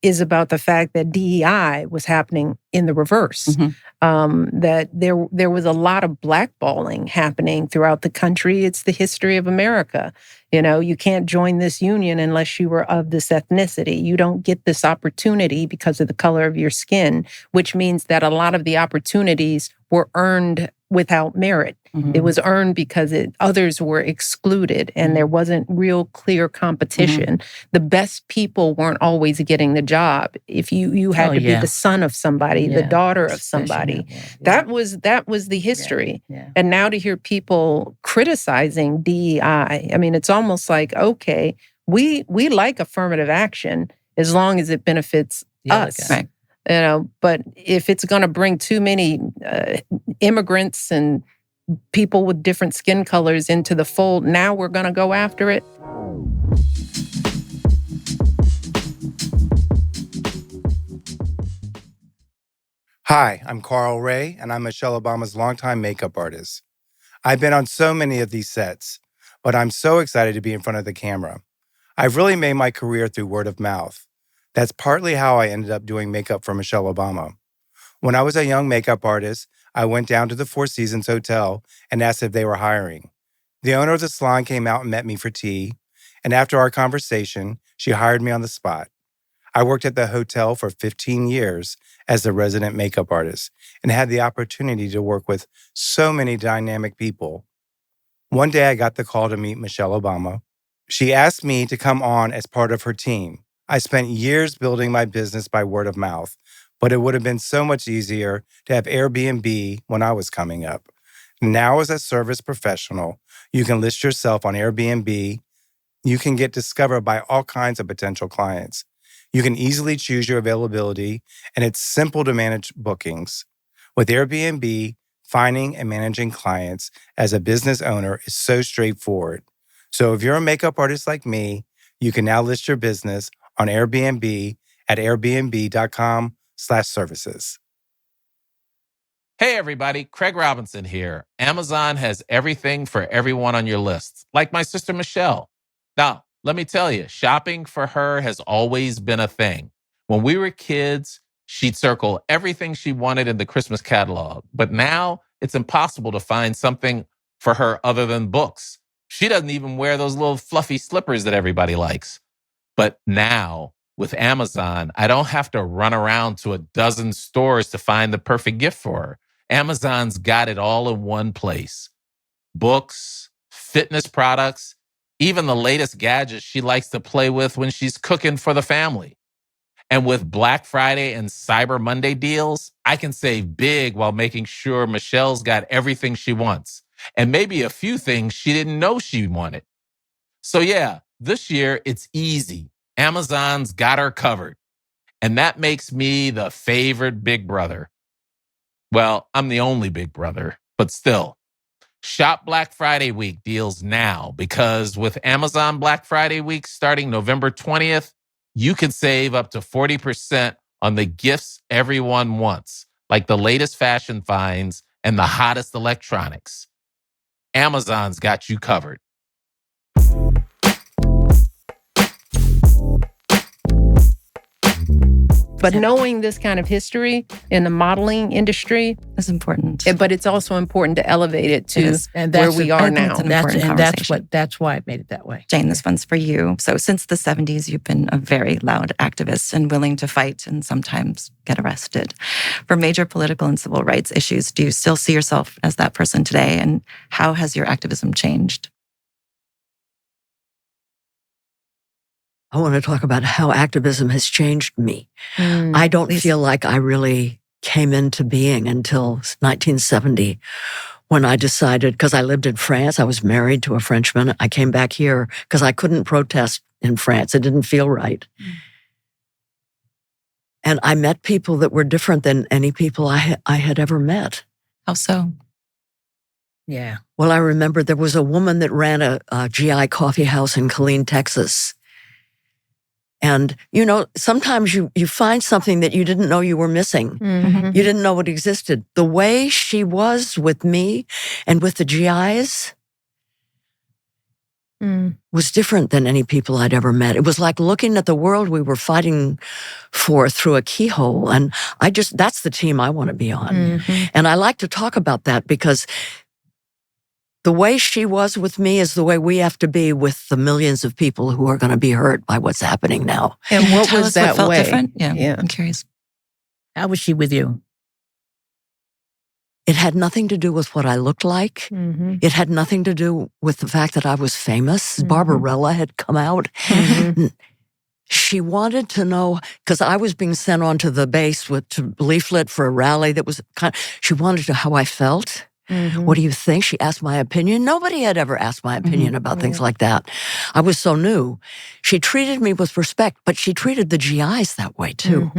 [SPEAKER 2] is about the fact that DEI was happening in the reverse. That there was a lot of blackballing happening throughout the country. It's the history of America. You can't join this union unless you were of this ethnicity. You don't get this opportunity because of the color of your skin, which means that a lot of the opportunities were earned without merit. It was earned because others were excluded and there wasn't real clear competition. The best people weren't always getting the job. If you had to be the son of somebody, the daughter of somebody. That was the history. And now to hear people criticizing DEI, I mean, it's almost like, okay, we like affirmative action as long as it benefits us.
[SPEAKER 3] Right.
[SPEAKER 2] But if it's going to bring too many immigrants and people with different skin colors into the fold, now we're going to go after it.
[SPEAKER 6] Hi, I'm Carl Ray, and I'm Michelle Obama's longtime makeup artist. I've been on so many of these sets, but I'm so excited to be in front of the camera. I've really made my career through word of mouth. That's partly how I ended up doing makeup for Michelle Obama. When I was a young makeup artist, I went down to the Four Seasons Hotel and asked if they were hiring. The owner of the salon came out and met me for tea, and after our conversation, she hired me on the spot. I worked at the hotel for 15 years as the resident makeup artist and had the opportunity to work with so many dynamic people. One day I got the call to meet Michelle Obama. She asked me to come on as part of her team. I spent years building my business by word of mouth, but it would have been so much easier to have Airbnb when I was coming up. Now, as a service professional, you can list yourself on Airbnb. You can get discovered by all kinds of potential clients. You can easily choose your availability, and it's simple to manage bookings. With Airbnb, finding and managing clients as a business owner is so straightforward. So if you're a makeup artist like me, you can now list your business on Airbnb at airbnb.com/services.
[SPEAKER 5] Hey everybody, Craig Robinson here. Amazon has everything for everyone on your list, like my sister Michelle. Now, let me tell you, shopping for her has always been a thing. When we were kids, she'd circle everything she wanted in the Christmas catalog, but now it's impossible to find something for her other than books. She doesn't even wear those little fluffy slippers that everybody likes. But now, with Amazon, I don't have to run around to a dozen stores to find the perfect gift for her. Amazon's got it all in one place. Books, fitness products, even the latest gadgets she likes to play with when she's cooking for the family. And with Black Friday and Cyber Monday deals, I can save big while making sure Michelle's got everything she wants, and maybe a few things she didn't know she wanted. So yeah, this year it's easy. Amazon's got her covered. And that makes me the favorite big brother. Well, I'm the only big brother, but still. Shop Black Friday week deals now, because with Amazon Black Friday week starting November 20th, you can save up to 40% on the gifts everyone wants, like the latest fashion finds and the hottest electronics. Amazon's got you covered.
[SPEAKER 2] But knowing this kind of history in the modeling industry
[SPEAKER 3] is important.
[SPEAKER 2] But it's also important to elevate it to
[SPEAKER 1] and
[SPEAKER 2] where we are now.
[SPEAKER 1] That's why it made it that way.
[SPEAKER 3] Jane, this one's for you. So since the 70s, you've been a very loud activist and willing to fight and sometimes get arrested for major political and civil rights issues. Do you still see yourself as that person today? And how has your activism changed?
[SPEAKER 4] I want to talk about how activism has changed me. I don't feel like I really came into being until 1970 when I decided, because I lived in France, I was married to a Frenchman. I came back here because I couldn't protest in France. It didn't feel right. And I met people that were different than any people I had ever met.
[SPEAKER 3] How so?
[SPEAKER 1] Yeah.
[SPEAKER 4] Well, I remember there was a woman that ran a GI coffee house in Killeen, Texas. And, you know, sometimes you find something that you didn't know you were missing.
[SPEAKER 2] Mm-hmm.
[SPEAKER 4] You didn't know it existed. The way she was with me and with the GIs, was different than any people I'd ever met. It was like looking at the world we were fighting for through a keyhole. And that's the team I want to be on. And I like to talk about that because the way she was with me is the way we have to be with the millions of people who are going to be hurt by what's happening now.
[SPEAKER 2] And what was that
[SPEAKER 3] felt
[SPEAKER 2] way?
[SPEAKER 3] Different? Yeah, I'm curious.
[SPEAKER 1] How was she with you?
[SPEAKER 4] It had nothing to do with what I looked like. It had nothing to do with the fact that I was famous. Barbarella had come out. She wanted to know, because I was being sent on to the base to leaflet for a rally that was she wanted to know how I felt. What do you think? She asked my opinion. Nobody had ever asked my opinion about things like that. I was so new. She treated me with respect, but she treated the GIs that way too.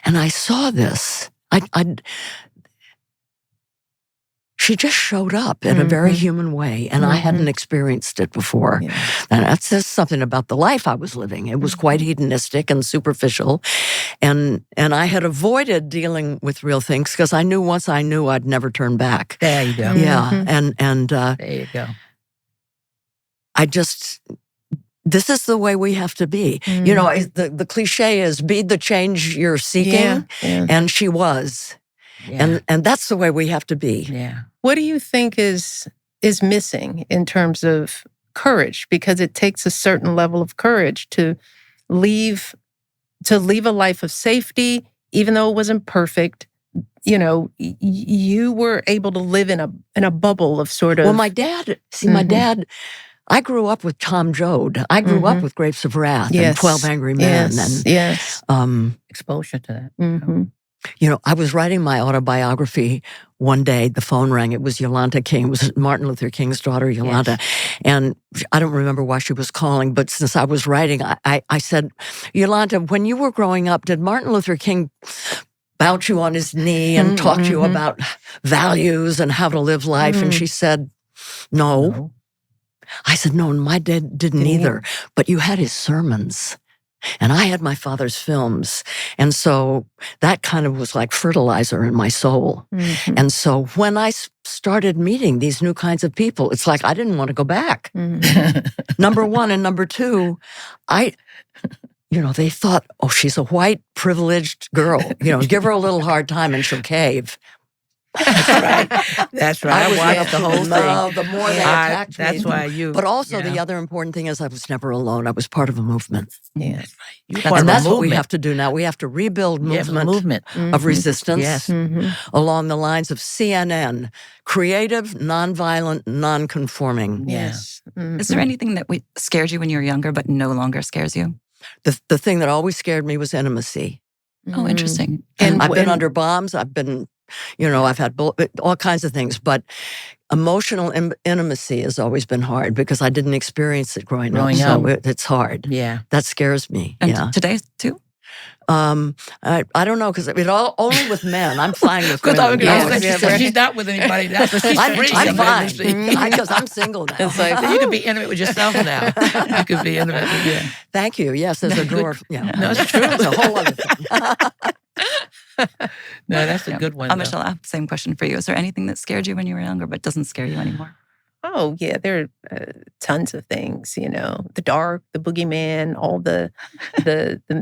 [SPEAKER 4] And I saw this. She just showed up in a very human way, and I hadn't experienced it before. And that says something about the life I was living. It was quite hedonistic and superficial, and I had avoided dealing with real things because I knew once I knew I'd never turn back.
[SPEAKER 1] There you go.
[SPEAKER 4] Yeah, and
[SPEAKER 1] there you go.
[SPEAKER 4] This is the way we have to be. You know, the cliche is be the change you're seeking, and she was. And that's the way we have to be.
[SPEAKER 1] Yeah.
[SPEAKER 2] What do you think is missing in terms of courage? Because it takes a certain level of courage to leave a life of safety, even though it wasn't perfect. You know, you were able to live in a bubble of sort of.
[SPEAKER 4] Well, my dad. My dad. I grew up with Tom Joad. I grew up with Grapes of Wrath and 12 Angry Men. And
[SPEAKER 1] exposure to that.
[SPEAKER 4] You know, I was writing my autobiography one day. The phone rang. It was Yolanda King. It was Martin Luther King's daughter, Yolanda. And I don't remember why she was calling, but since I was writing, I said, Yolanda, when you were growing up, did Martin Luther King bounce you on his knee and talk to you about values and how to live life? And she said, no. I said, no, my dad didn't either. But you had his sermons. And I had my father's films. And so that kind of was like fertilizer in my soul. And so when I started meeting these new kinds of people, it's like I didn't want to go back. Number one. And number two, they thought, oh, she's a white, privileged girl. Give her a little hard time and she'll cave.
[SPEAKER 1] That's right.
[SPEAKER 4] I watched the whole thing. The more they attacked me.
[SPEAKER 1] That's why you.
[SPEAKER 4] But also the other important thing is I was never alone. I was part of a movement.
[SPEAKER 1] Yeah, that's
[SPEAKER 4] right. And that's what we have to do now. We have to rebuild movement of resistance along the lines of CNN, creative, nonviolent, non-conforming.
[SPEAKER 1] Yes.
[SPEAKER 3] Is there anything that scared you when you were younger but no longer scares you?
[SPEAKER 4] The thing that always scared me was intimacy.
[SPEAKER 3] Oh, interesting.
[SPEAKER 4] And I've been under bombs. I've been... I've had all kinds of things, but emotional intimacy has always been hard because I didn't experience it growing up. So it's hard.
[SPEAKER 1] Yeah.
[SPEAKER 4] That scares me.
[SPEAKER 3] And today too?
[SPEAKER 4] I don't know, because only with men. I'm fine with women.
[SPEAKER 1] She's not with anybody now. So she's free.
[SPEAKER 4] I'm fine because I'm single now.
[SPEAKER 1] It's like you can be intimate with yourself now. You can be intimate with
[SPEAKER 4] Thank you. Yes, there's a door.
[SPEAKER 1] No, it's true.
[SPEAKER 4] It's a whole other thing.
[SPEAKER 1] No, that's a good one.
[SPEAKER 3] Michelle, I have the same question for you. Is there anything that scared you when you were younger but doesn't scare you anymore?
[SPEAKER 2] Oh, yeah, there are tons of things, the dark, the boogeyman, all the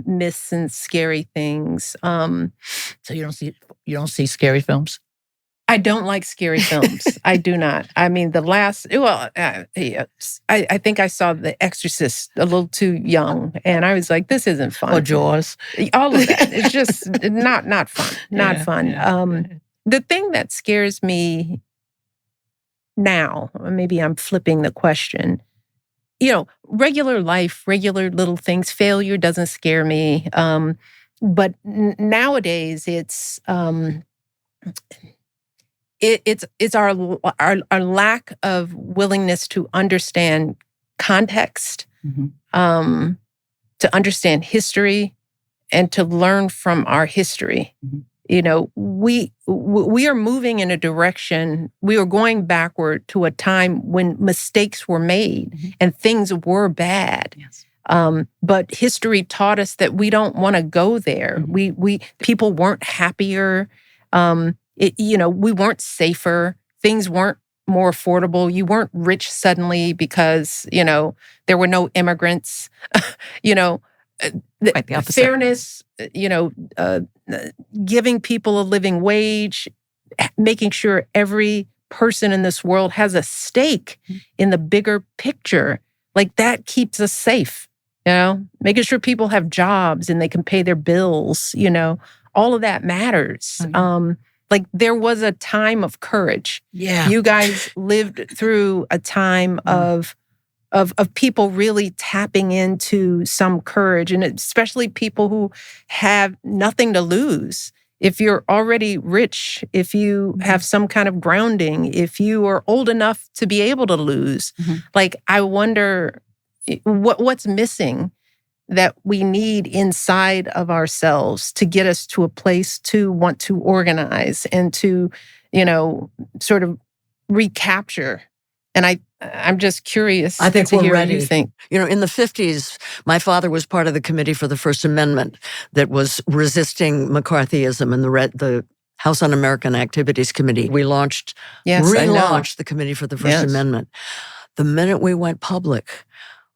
[SPEAKER 2] myths and scary things.
[SPEAKER 1] So you don't see scary films?
[SPEAKER 2] I don't like scary films. I do not. I mean, I think I saw The Exorcist a little too young, and I was like, this isn't fun.
[SPEAKER 1] Or Jaws.
[SPEAKER 2] All of that. It's just not fun. Not fun.
[SPEAKER 1] Yeah.
[SPEAKER 2] The thing that scares me now, maybe I'm flipping the question, regular life, regular little things, failure doesn't scare me. But nowadays it's our lack of willingness to understand context, to understand history, and to learn from our history. We are moving in a direction. We are going backward to a time when mistakes were made and things were bad.
[SPEAKER 3] Yes.
[SPEAKER 2] But history taught us that we don't want to go there. People weren't happier. We weren't safer. Things weren't more affordable. You weren't rich suddenly because, there were no immigrants.
[SPEAKER 3] Quite the opposite.
[SPEAKER 2] Fairness, giving people a living wage, making sure every person in this world has a stake in the bigger picture. Like that keeps us safe, making sure people have jobs and they can pay their bills, all of that matters. Like there was a time of courage.
[SPEAKER 1] Yeah.
[SPEAKER 2] You guys lived through a time of people really tapping into some courage, and especially people who have nothing to lose. If you're already rich, if you have some kind of grounding, if you are old enough to be able to lose, like I wonder what's missing that we need inside of ourselves to get us to a place to want to organize and to, sort of recapture. And I'm just curious.
[SPEAKER 4] I think
[SPEAKER 2] to
[SPEAKER 4] we're
[SPEAKER 2] hear
[SPEAKER 4] ready.
[SPEAKER 2] What you think.
[SPEAKER 4] In the 50s, my father was part of the Committee for the First Amendment that was resisting McCarthyism and the House Un-American Activities Committee. We relaunched the Committee for the First Amendment. The minute we went public,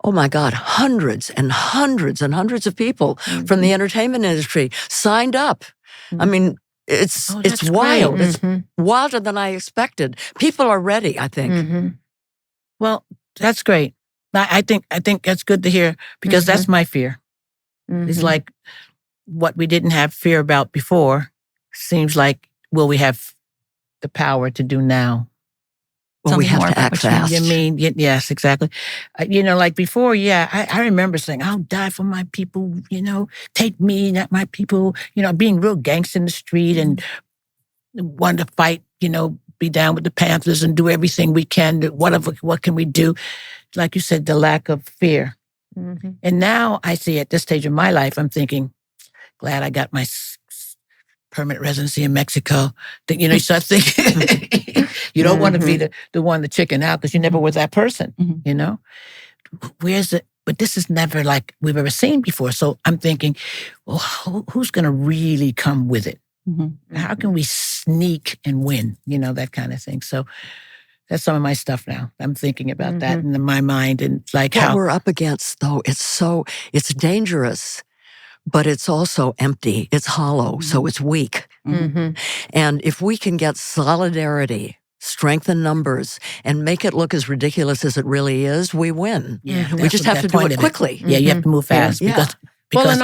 [SPEAKER 4] oh my God, hundreds and hundreds and hundreds of people from the entertainment industry signed up. I mean, it's wild.
[SPEAKER 1] Great.
[SPEAKER 4] It's wilder than I expected. People are ready, I think.
[SPEAKER 1] Well, that's great. I think that's good to hear because that's my fear. It's like what we didn't have fear about before seems like will we have the power to do now?
[SPEAKER 4] Well, we have to act fast.
[SPEAKER 1] You mean, yes, exactly. Like before, I remember saying, I'll die for my people, take me, not my people, being real gangster in the street and wanting to fight, be down with the Panthers and do everything we can. What can we do? Like you said, the lack of fear. And now I see at this stage of my life, I'm thinking, glad I got my permanent residency in Mexico. You start thinking, you don't want to be the one to chicken out because you never were that person, Where's it? But this is never like we've ever seen before. So I'm thinking, well, who's going to really come with it? How can we sneak and win? That kind of thing. So that's some of my stuff now. I'm thinking about that in my mind and like
[SPEAKER 4] what we're up against, though, it's dangerous. But it's also empty. It's hollow, so it's weak. And if we can get solidarity, strengthen numbers, and make it look as ridiculous as it really is, we win.
[SPEAKER 1] Yeah,
[SPEAKER 4] we just have to do it quickly.
[SPEAKER 1] Yeah, you have to move fast because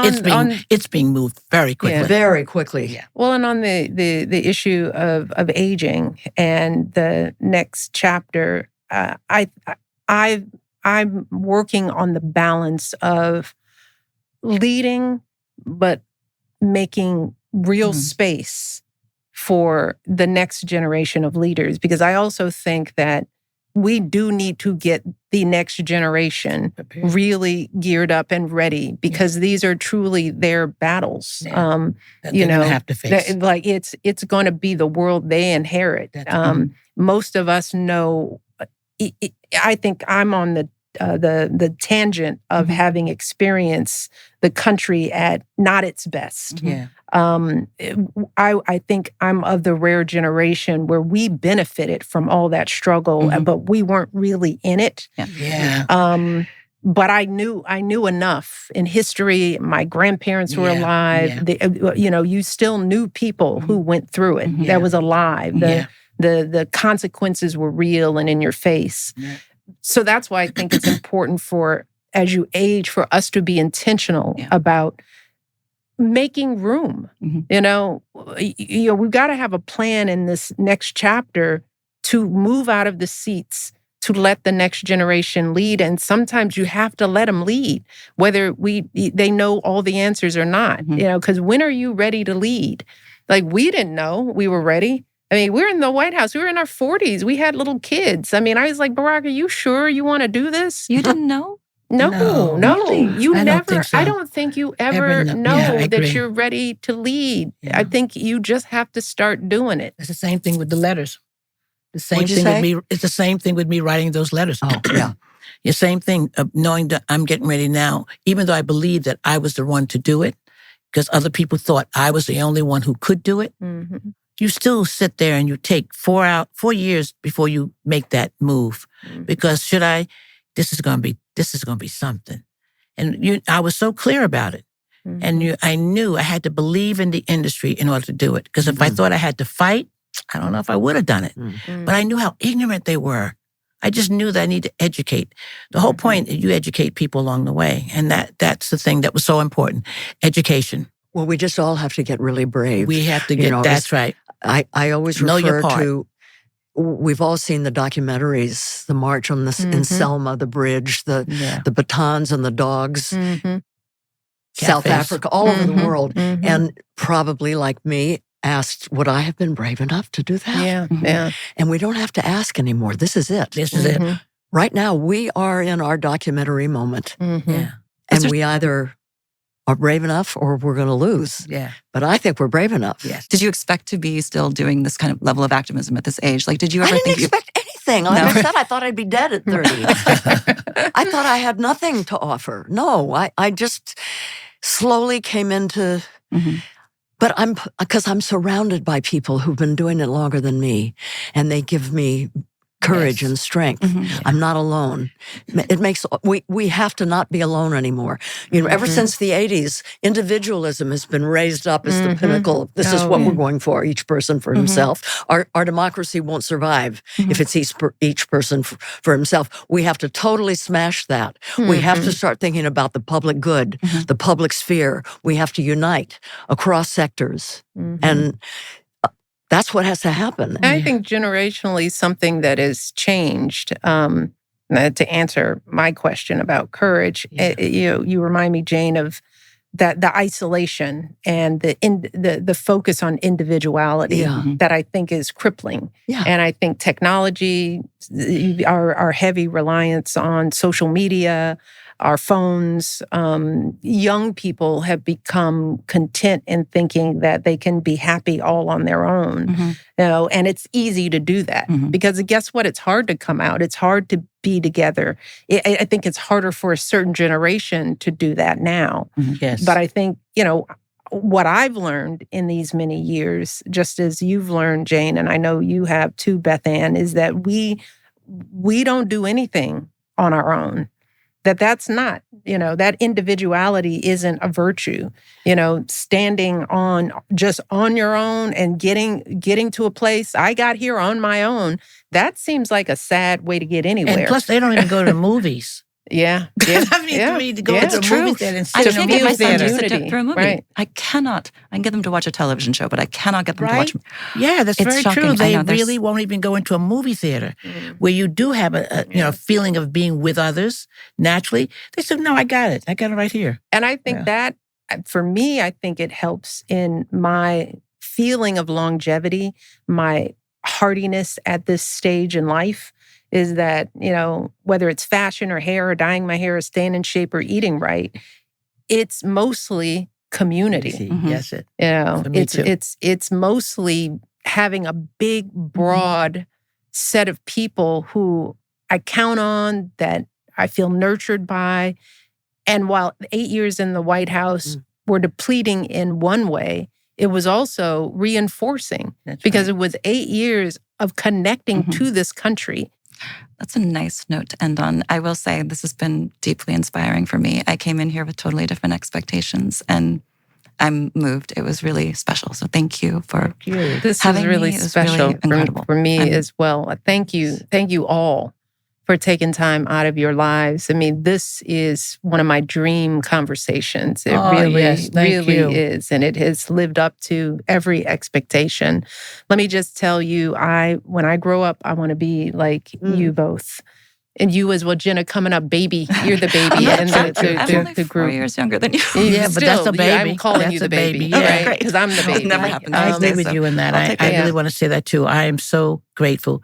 [SPEAKER 1] it's being moved very quickly.
[SPEAKER 4] Very quickly.
[SPEAKER 1] Yeah.
[SPEAKER 2] Well, and on the issue of aging and the next chapter, I'm working on the balance of leading, but making real space for the next generation of leaders. Because I also think that we do need to get the next generation really geared up and ready because these are truly their battles.
[SPEAKER 1] That they're going to have to face.
[SPEAKER 2] Like it's going to be the world they inherit. Most of us know. I think I'm on the tangent of having experienced the country at not its best. I think I'm of the rare generation where we benefited from all that struggle, but we weren't really in it. But I knew enough in history. My grandparents were alive. You still knew people who went through it. That was alive. The consequences were real and in your face. So that's why I think it's important for, as you age, for us to be intentional about making room. We've got to have a plan in this next chapter to move out of the seats, to let the next generation lead. And sometimes you have to let them lead, whether they know all the answers or not. Because when are you ready to lead? Like, we didn't know we were ready. I mean, we're in the White House. We were in our 40s. We had little kids. I mean, I was like, Barack, are you sure you want to do this?
[SPEAKER 3] You didn't know?
[SPEAKER 2] No. You
[SPEAKER 1] I
[SPEAKER 2] never.
[SPEAKER 1] don't think so.
[SPEAKER 2] I don't think you ever know that you're ready to lead. I think you just have to start doing it.
[SPEAKER 1] It's the same thing with the letters. The same thing with me. It's the same thing with me writing those letters. The same thing of knowing that I'm getting ready now, even though I believe that I was the one to do it, because other people thought I was the only one who could do it. you still sit there and you take 4 years before you make that move. Because this is going to be something. And I was so clear about it. And I knew I had to believe in the industry in order to do it. Because if I thought I had to fight, I don't know if I would have done it. But I knew how ignorant they were. I just knew that I need to educate. The whole point is you educate people along the way. And that's the thing that was so important. Education.
[SPEAKER 4] Well, we just all have to get really brave.
[SPEAKER 1] We have to get, that's right.
[SPEAKER 4] I always refer to, we've all seen the documentaries, the march on in Selma, the bridge, the batons and the dogs, South Africa, all over the world. And probably like me, asked, would I have been brave enough to do that?
[SPEAKER 2] Yeah.
[SPEAKER 4] And we don't have to ask anymore. This is it.
[SPEAKER 1] This is it.
[SPEAKER 4] Right now, we are in our documentary moment.
[SPEAKER 1] Yeah.
[SPEAKER 4] And we either are brave enough or we're going to lose.
[SPEAKER 1] Yeah.
[SPEAKER 4] But I think we're brave enough.
[SPEAKER 1] Yes.
[SPEAKER 3] Did you expect to be still doing this kind of level of activism at this age? Like, did you ever
[SPEAKER 4] I didn't expect anything. Like I said, I thought I'd be dead at 30. I thought I had nothing to offer. No, I just slowly came into... But because I'm surrounded by people who've been doing it longer than me, and they give me courage and strength. I'm not alone. It makes we have to not be alone anymore. You know, ever since the 80s, individualism has been raised up as the pinnacle. This is what we're going for, each person for himself. Our democracy won't survive if it's each person for himself. We have to totally smash that. We have to start thinking about the public good, the public sphere. We have to unite across sectors. And that's what has to happen.
[SPEAKER 2] I think generationally, something that has changed, to answer my question about courage, you remind me, Jane, of that the isolation and the focus on individuality that I think is crippling. And I think technology, our heavy reliance on social media, our phones, young people have become content in thinking that they can be happy all on their own. You know, and it's easy to do that because guess what? It's hard to come out. It's hard to be together. I think it's harder for a certain generation to do that now.
[SPEAKER 1] Yes.
[SPEAKER 2] But I think, you know, what I've learned in these many years, just as you've learned, Jane, and I know you have too, Bethann, is that we don't do anything on our own. That's not, you know, that individuality isn't a virtue. You know, standing just on your own and getting to a place, I got here on my own, that seems like a sad way to get anywhere.
[SPEAKER 1] And plus, they don't even go to the movies.
[SPEAKER 2] Yeah.
[SPEAKER 1] I mean, for me to go to the movie theater and
[SPEAKER 3] I
[SPEAKER 1] sit
[SPEAKER 3] can't
[SPEAKER 1] in a
[SPEAKER 3] get my
[SPEAKER 1] movie
[SPEAKER 3] son
[SPEAKER 1] theater.
[SPEAKER 3] to sit down for a movie.
[SPEAKER 2] Right.
[SPEAKER 3] I can get them to watch a television show, but I cannot get them to watch.
[SPEAKER 1] Yeah, that's
[SPEAKER 3] It's
[SPEAKER 1] very
[SPEAKER 3] shocking.
[SPEAKER 1] true. They
[SPEAKER 3] I know,
[SPEAKER 1] really won't even go into a movie theater where you do have a feeling of being with others naturally. They said, no, I got it right here.
[SPEAKER 2] And I think that, for me, I think it helps in my feeling of longevity, my hardiness at this stage in life. Is that, you know, whether it's fashion or hair or dyeing my hair or staying in shape or eating right, it's mostly community.
[SPEAKER 1] Yes,
[SPEAKER 2] You know, it's mostly having a big, broad set of people who I count on, that I feel nurtured by. And while 8 years in the White House were depleting in one way, it was also reinforcing because it was 8 years of connecting to this country.
[SPEAKER 3] That's a nice note to end on. I will say this has been deeply inspiring for me. I came in here with totally different expectations and I'm moved. It was really special. So thank you for
[SPEAKER 2] This
[SPEAKER 3] having
[SPEAKER 2] is really
[SPEAKER 3] me. It was
[SPEAKER 2] special
[SPEAKER 3] really incredible.
[SPEAKER 2] for me as well. Thank you. Thank you all for taking time out of your lives. I mean, this is one of my dream conversations. It really is. And it has lived up to every expectation. Let me just tell you, when I grow up, I want to be like you both. And you as well, Jenna, coming up, baby. You're the baby.
[SPEAKER 3] I'm
[SPEAKER 2] and
[SPEAKER 3] only
[SPEAKER 2] the
[SPEAKER 3] 4
[SPEAKER 2] group.
[SPEAKER 3] years younger than you.
[SPEAKER 1] Yeah, but that's a baby.
[SPEAKER 2] I'm calling
[SPEAKER 1] That's
[SPEAKER 2] you the
[SPEAKER 1] a
[SPEAKER 2] baby.
[SPEAKER 1] baby. Yeah.
[SPEAKER 2] Right? Because I'm the baby.
[SPEAKER 3] It never happened.
[SPEAKER 1] I agree
[SPEAKER 3] these days,
[SPEAKER 1] with you in that.
[SPEAKER 3] I'll take
[SPEAKER 1] I
[SPEAKER 3] it.
[SPEAKER 1] really want to say that too. I am so grateful.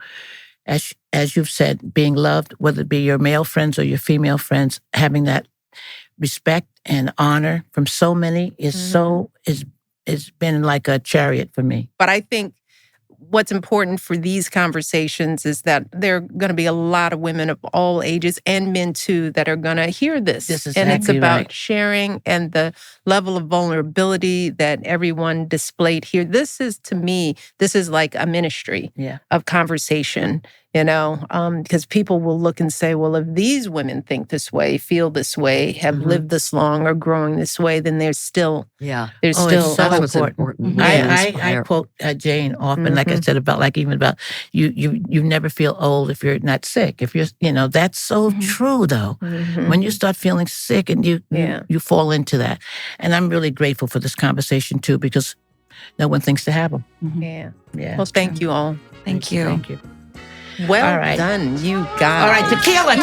[SPEAKER 1] As you've said, being loved, whether it be your male friends or your female friends, having that respect and honor from so many is been like a chariot for me.
[SPEAKER 2] But I think what's important for these conversations is that there are going to be a lot of women of all ages and men too that are going to hear this.
[SPEAKER 1] This is
[SPEAKER 2] and it's
[SPEAKER 1] exactly
[SPEAKER 2] about
[SPEAKER 1] right.
[SPEAKER 2] sharing and the level of vulnerability that everyone displayed here. This is, to me, this is like a ministry of conversation, because people will look and say, well, if these women think this way, feel this way, have lived this long, or growing this way, then there's still
[SPEAKER 1] it's so
[SPEAKER 4] That's
[SPEAKER 1] important.
[SPEAKER 4] important.
[SPEAKER 1] I quote Jane often, like I said, about even about you never feel old if you're not sick. If you're, that's so true though. When you start feeling sick and you fall into that. And I'm really grateful for this conversation too, because no one thinks to have them.
[SPEAKER 2] Yeah.
[SPEAKER 1] Well,
[SPEAKER 2] thank you all.
[SPEAKER 3] Thank you.
[SPEAKER 1] Thank you.
[SPEAKER 2] Well done, you guys.
[SPEAKER 1] All right, tequila.